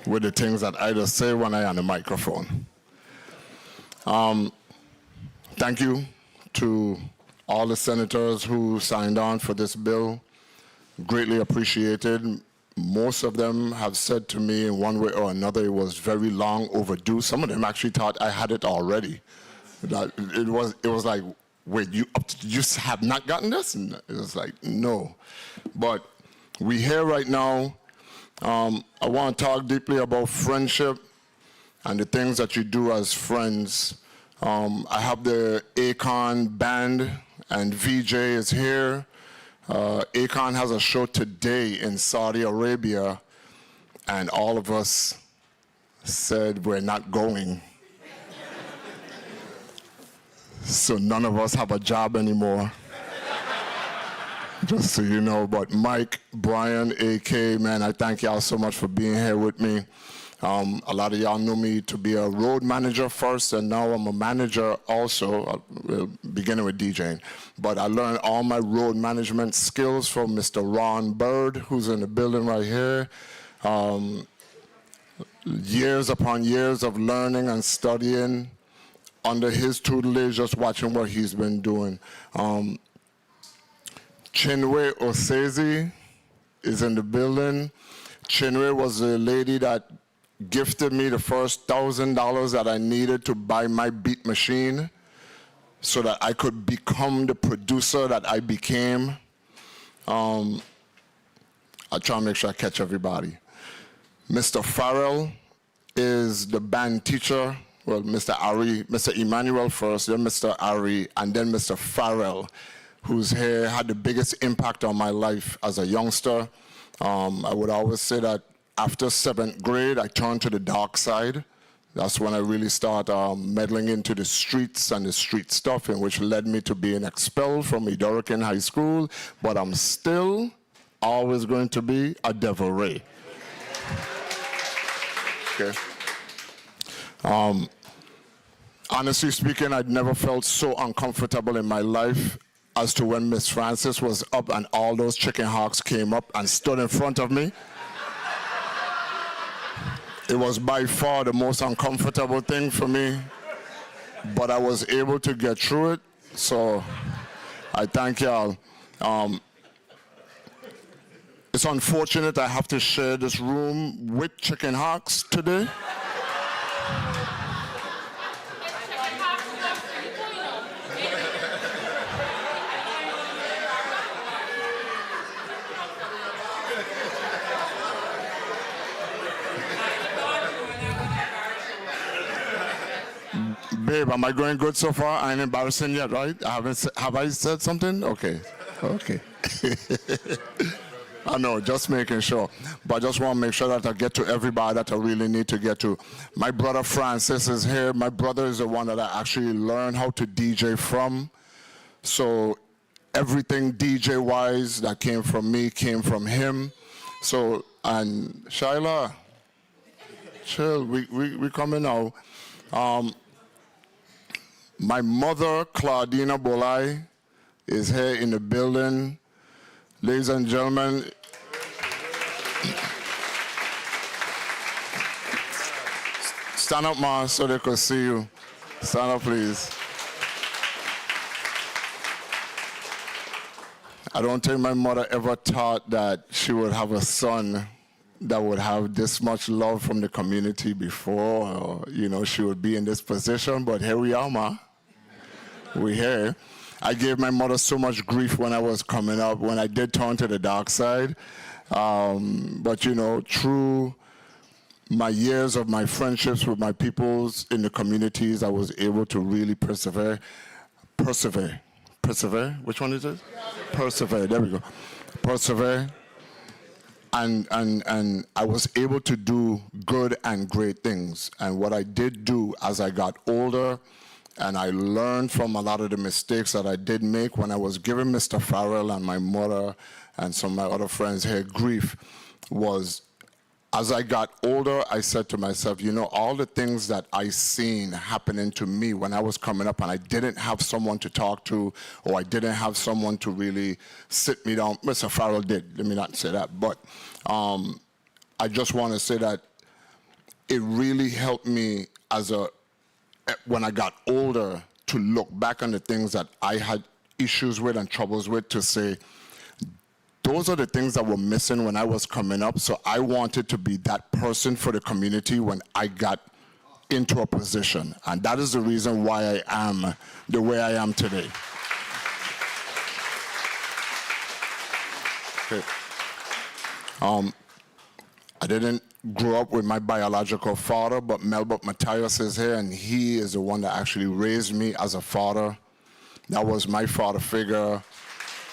with the things that I just say when I on the microphone. Thank you to all the senators who signed on for this bill. Greatly appreciated. Most of them have said to me in one way or another it was very long overdue. Some of them actually thought I had it already. That it was like, wait, you have not gotten this? And it was like, no. But we're here right now. I want to talk deeply about friendship and the things that you do as friends. I have the Akon band, and VJ is here. Akon has a show today in Saudi Arabia, and all of us said we're not going. So none of us have a job anymore. Just so you know, but Mike, Brian, AK, man, I thank y'all so much for being here with me. A lot of y'all know me to be a road manager first, and now I'm a manager also, beginning with DJing. But I learned all my road management skills from Mr. Ron Bird, who's in the building right here. Years upon years of learning and studying under his tutelage, just watching what he's been doing. Chinwe Osezi is in the building. Chinwe was the lady that gifted me the first $1,000 that I needed to buy my beat machine so that I could become the producer that I became. I'll try and make sure I catch everybody. Mr. Farrell is the band teacher. Well, Mr. Ari, Mr. Emmanuel first, then Mr. Ari, and then Mr. Farrell, who's here, had the biggest impact on my life as a youngster. I would always say that after 7th grade, I turned to the dark side. That's when I really started meddling into the streets and the street stuff, in which led me to being expelled from Idorican High School, but I'm still always going to be a Devil Ray. Okay. Honestly speaking, I'd never felt so uncomfortable in my life as to when Miss Francis was up and all those chicken hawks came up and stood in front of me. It was by far the most uncomfortable thing for me, but I was able to get through it, so I thank y'all. It's unfortunate I have to share this room with chicken hawks today. Babe, am I going good so far? I ain't embarrassing yet, right? Have I said something? Okay. Okay. I know, just making sure. But I just want to make sure that I get to everybody that I really need to get to. My brother Francis is here. My brother is the one that I actually learned how to DJ from. So everything DJ-wise that came from me came from him. So, and Shyla, chill, we coming now. My mother, Claudina Bolai, is here in the building. Ladies and gentlemen, stand up, ma, so they could see you. Stand up, please. I don't think my mother ever thought that she would have a son that would have this much love from the community before, or, you know, she would be in this position, but here we are, ma. We're here. I gave my mother so much grief when I was coming up, when I did turn to the dark side. But, you know, through my years of my friendships with my peoples in the communities, I was able to really persevere. Persevere. Which one is it? Persevere. There we go. Persevere. And I was able to do good and great things. And what I did do as I got older, and I learned from a lot of the mistakes that I did make when I was giving Mr. Farrell and my mother and some of my other friends here grief, was as I got older, I said to myself, you know, all the things that I seen happening to me when I was coming up and I didn't have someone to talk to, or I didn't have someone to really sit me down. Mr. Farrell did, let me not say that, but I just want to say that it really helped me when I got older, to look back on the things that I had issues with and troubles with, to say, those are the things that were missing when I was coming up, so I wanted to be that person for the community when I got into a position. And that is the reason why I am the way I am today. Okay. I didn't grow up with my biological father, but Melbert Matthias is here, and he is the one that actually raised me as a father. That was my father figure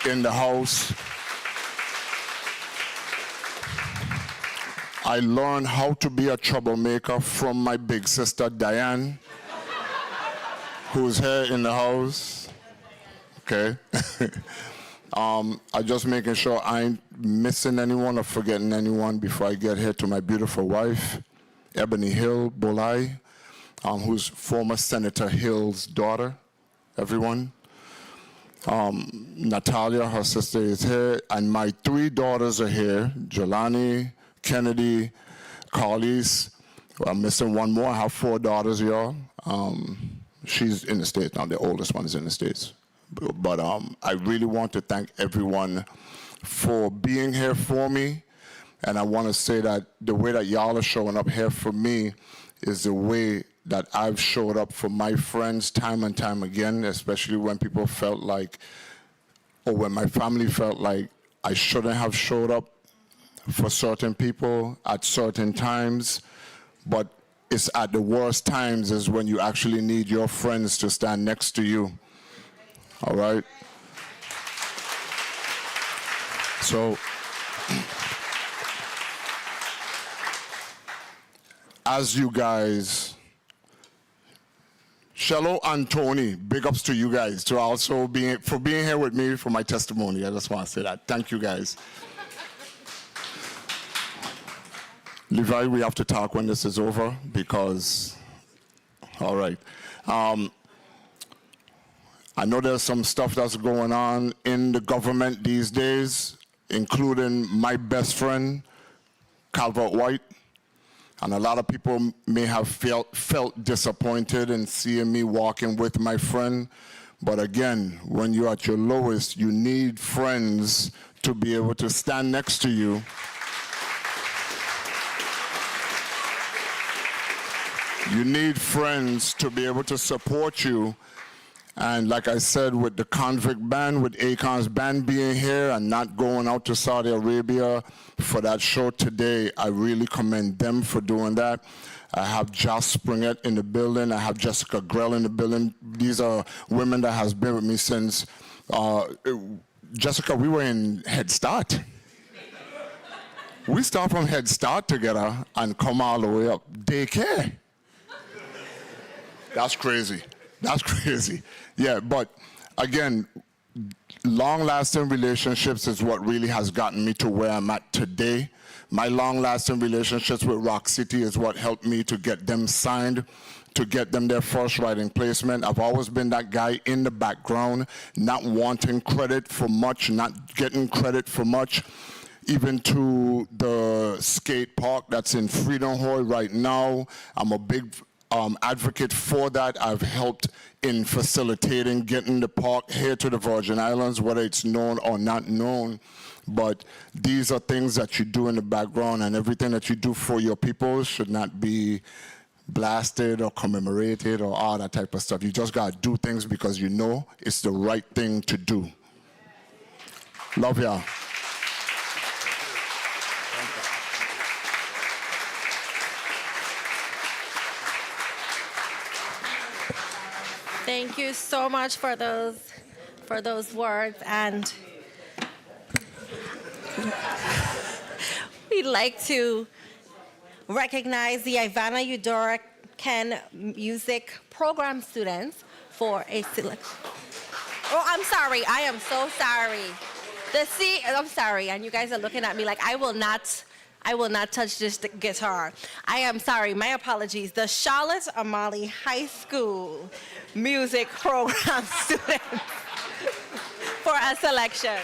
in the house. I learned how to be a troublemaker from my big sister, Diane, who's here in the house. Okay. I just making sure I ain't missing anyone or forgetting anyone before I get here to my beautiful wife, Ebony Hill Bolai, who's former Senator Hill's daughter, everyone. Natalia, her sister, is here, and my 3 daughters are here, Jelani, Kennedy, Carlis. Well, I'm missing one more. I have 4 daughters, y'all. She's in the States now. The oldest one is in the States. But I really want to thank everyone for being here for me. And I want to say that the way that y'all are showing up here for me is the way that I've showed up for my friends time and time again, especially when people felt like, or when my family felt like I shouldn't have showed up for certain people at certain times. But it's at the worst times is when you actually need your friends to stand next to you. All right? So, as you guys, Shello and Tony, big ups to you guys to also for being here with me for my testimony. I just want to say that. Thank you guys. Levi, we have to talk when this is over because, all right. I know there's some stuff that's going on in the government these days, including my best friend, Calvert White. And a lot of people may have felt disappointed in seeing me walking with my friend. But again, when you're at your lowest, you need friends to be able to stand next to you. You need friends to be able to support you. And like I said, with the convict band, with Akon's band being here and not going out to Saudi Arabia for that show today, I really commend them for doing that. I have Joss Springett in the building. I have Jessica Grell in the building. These are women that has been with me since, Jessica, we were in Head Start. We start from Head Start together and come all the way up. Daycare. That's crazy. That's crazy. Yeah, but again, long-lasting relationships is what really has gotten me to where I'm at today. My long-lasting relationships with Rock City is what helped me to get them signed, to get them their first writing placement. I've always been that guy in the background, not wanting credit for much, not getting credit for much. Even to the skate park that's in Freedom Hall right now, I'm a big advocate for that. I've helped in facilitating getting the park here to the Virgin Islands, whether it's known or not known. But these are things that you do in the background, and everything that you do for your people should not be blasted or commemorated or all that type of stuff. You just gotta do things because you know it's the right thing to do. Love y'all. Thank you so much for those words, and we'd like to recognize the Ivana Eudora Ken Music Program students for a select. Oh, I'm sorry. I am so sorry. I'm sorry, and you guys are looking at me like I will not touch this guitar. I am sorry, my apologies. The Charlotte Amalie High School Music Program students for a selection.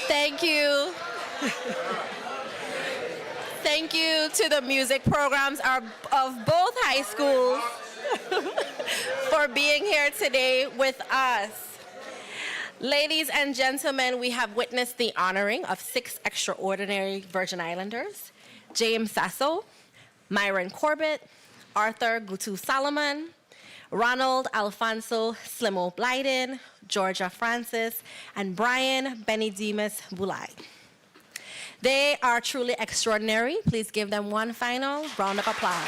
Thank you. Thank you to the music programs of both high schools for being here today with us. Ladies and gentlemen, we have witnessed the honoring of 6 extraordinary Virgin Islanders: James Sasso, Myron Corbett, Arthur Gutu Solomon, Ronald Alfonso Slimo Blyden, Georgia Francis, and Brian Benidimas Bulai. They are truly extraordinary. Please give them one final round of applause.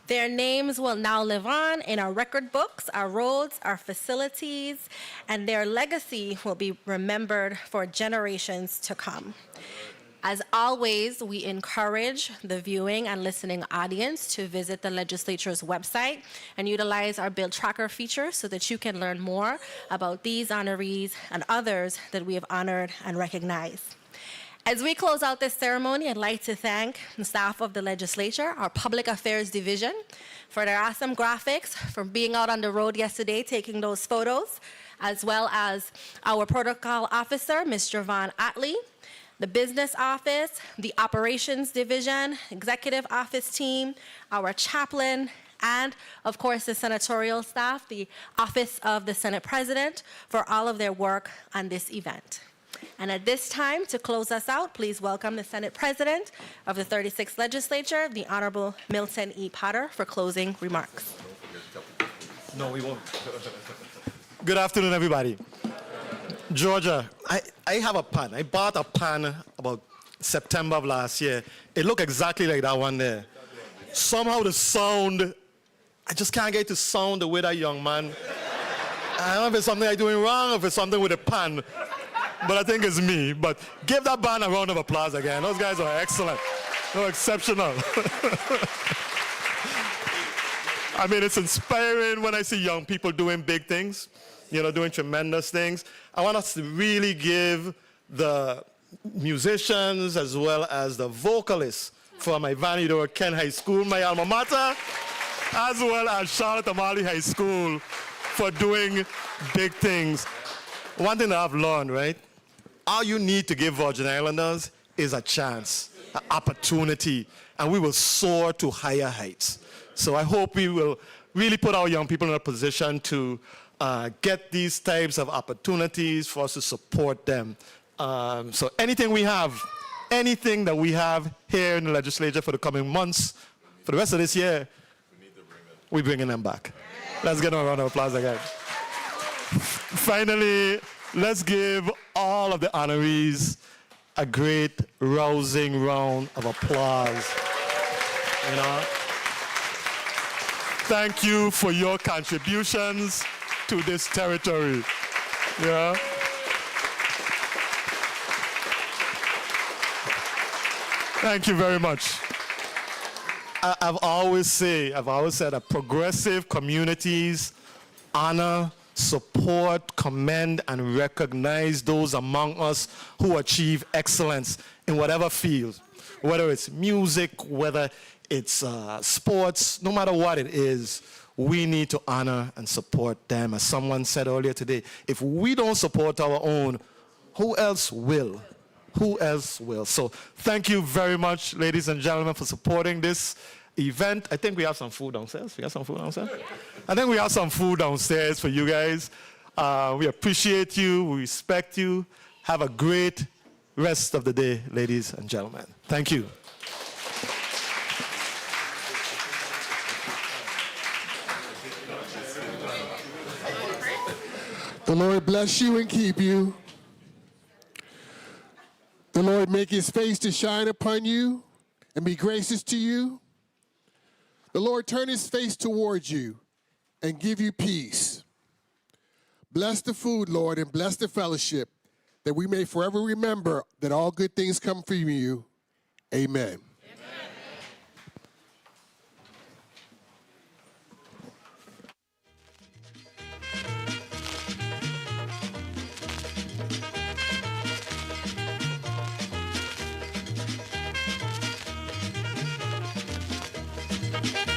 Their names will now live on in our record books, our roads, our facilities, and their legacy will be remembered for generations to come. As always, we encourage the viewing and listening audience to visit the legislature's website and utilize our Bill Tracker feature so that you can learn more about these honorees and others that we have honored and recognized. As we close out this ceremony, I'd like to thank the staff of the legislature, our Public Affairs Division, for their awesome graphics, for being out on the road yesterday taking those photos, as well as our Protocol Officer, Ms. Javon Otley, the Business Office, the Operations Division, Executive Office team, our chaplain, and of course the senatorial staff, the Office of the Senate President, for all of their work on this event. And at this time, to close us out, please welcome the Senate President of the 36th Legislature, the Honorable Milton E. Potter, for closing remarks. No, we won't. Good afternoon, everybody. Georgia, I have a pan. I bought a pan about September of last year. It looked exactly like that one there. Somehow the sound, I just can't get to sound the way that young man. I don't know if it's something I'm doing wrong or if it's something with the pan. But I think it's me. But give that band a round of applause again. Those guys are excellent. They're exceptional. I mean, it's inspiring when I see young people doing big things, doing tremendous things. I want us to really give the musicians as well as the vocalists from Ivan Eudora Ken High School, my alma mater, as well as Charlotte Amalie High School for doing big things. One thing that I've learned, right? All you need to give Virgin Islanders is a chance, an opportunity, and we will soar to higher heights. So I hope we will really put our young people in a position to get these types of opportunities for us to support them. So anything that we have here in the legislature for the coming months, for the rest of this year, we're bringing them back. Let's get a round of applause again. Finally, let's give all of the honorees a great, rousing round of applause. Thank you for your contributions to this territory. Thank you very much. I've always said that progressive communities honor, support, commend, and recognize those among us who achieve excellence in whatever field, whether it's music, whether it's sports, no matter what it is, we need to honor and support them. As someone said earlier today, if we don't support our own, who else will? Who else will? So thank you very much, ladies and gentlemen, for supporting this event. I think we have some food downstairs. I think we have some food downstairs for you guys. We appreciate you. We respect you. Have a great rest of the day, ladies and gentlemen. Thank you. The Lord bless you and keep you. The Lord make his face to shine upon you and be gracious to you. The Lord turn his face towards you and give you peace. Bless the food, Lord, and bless the fellowship, that we may forever remember that all good things come from you. Amen. Thank you.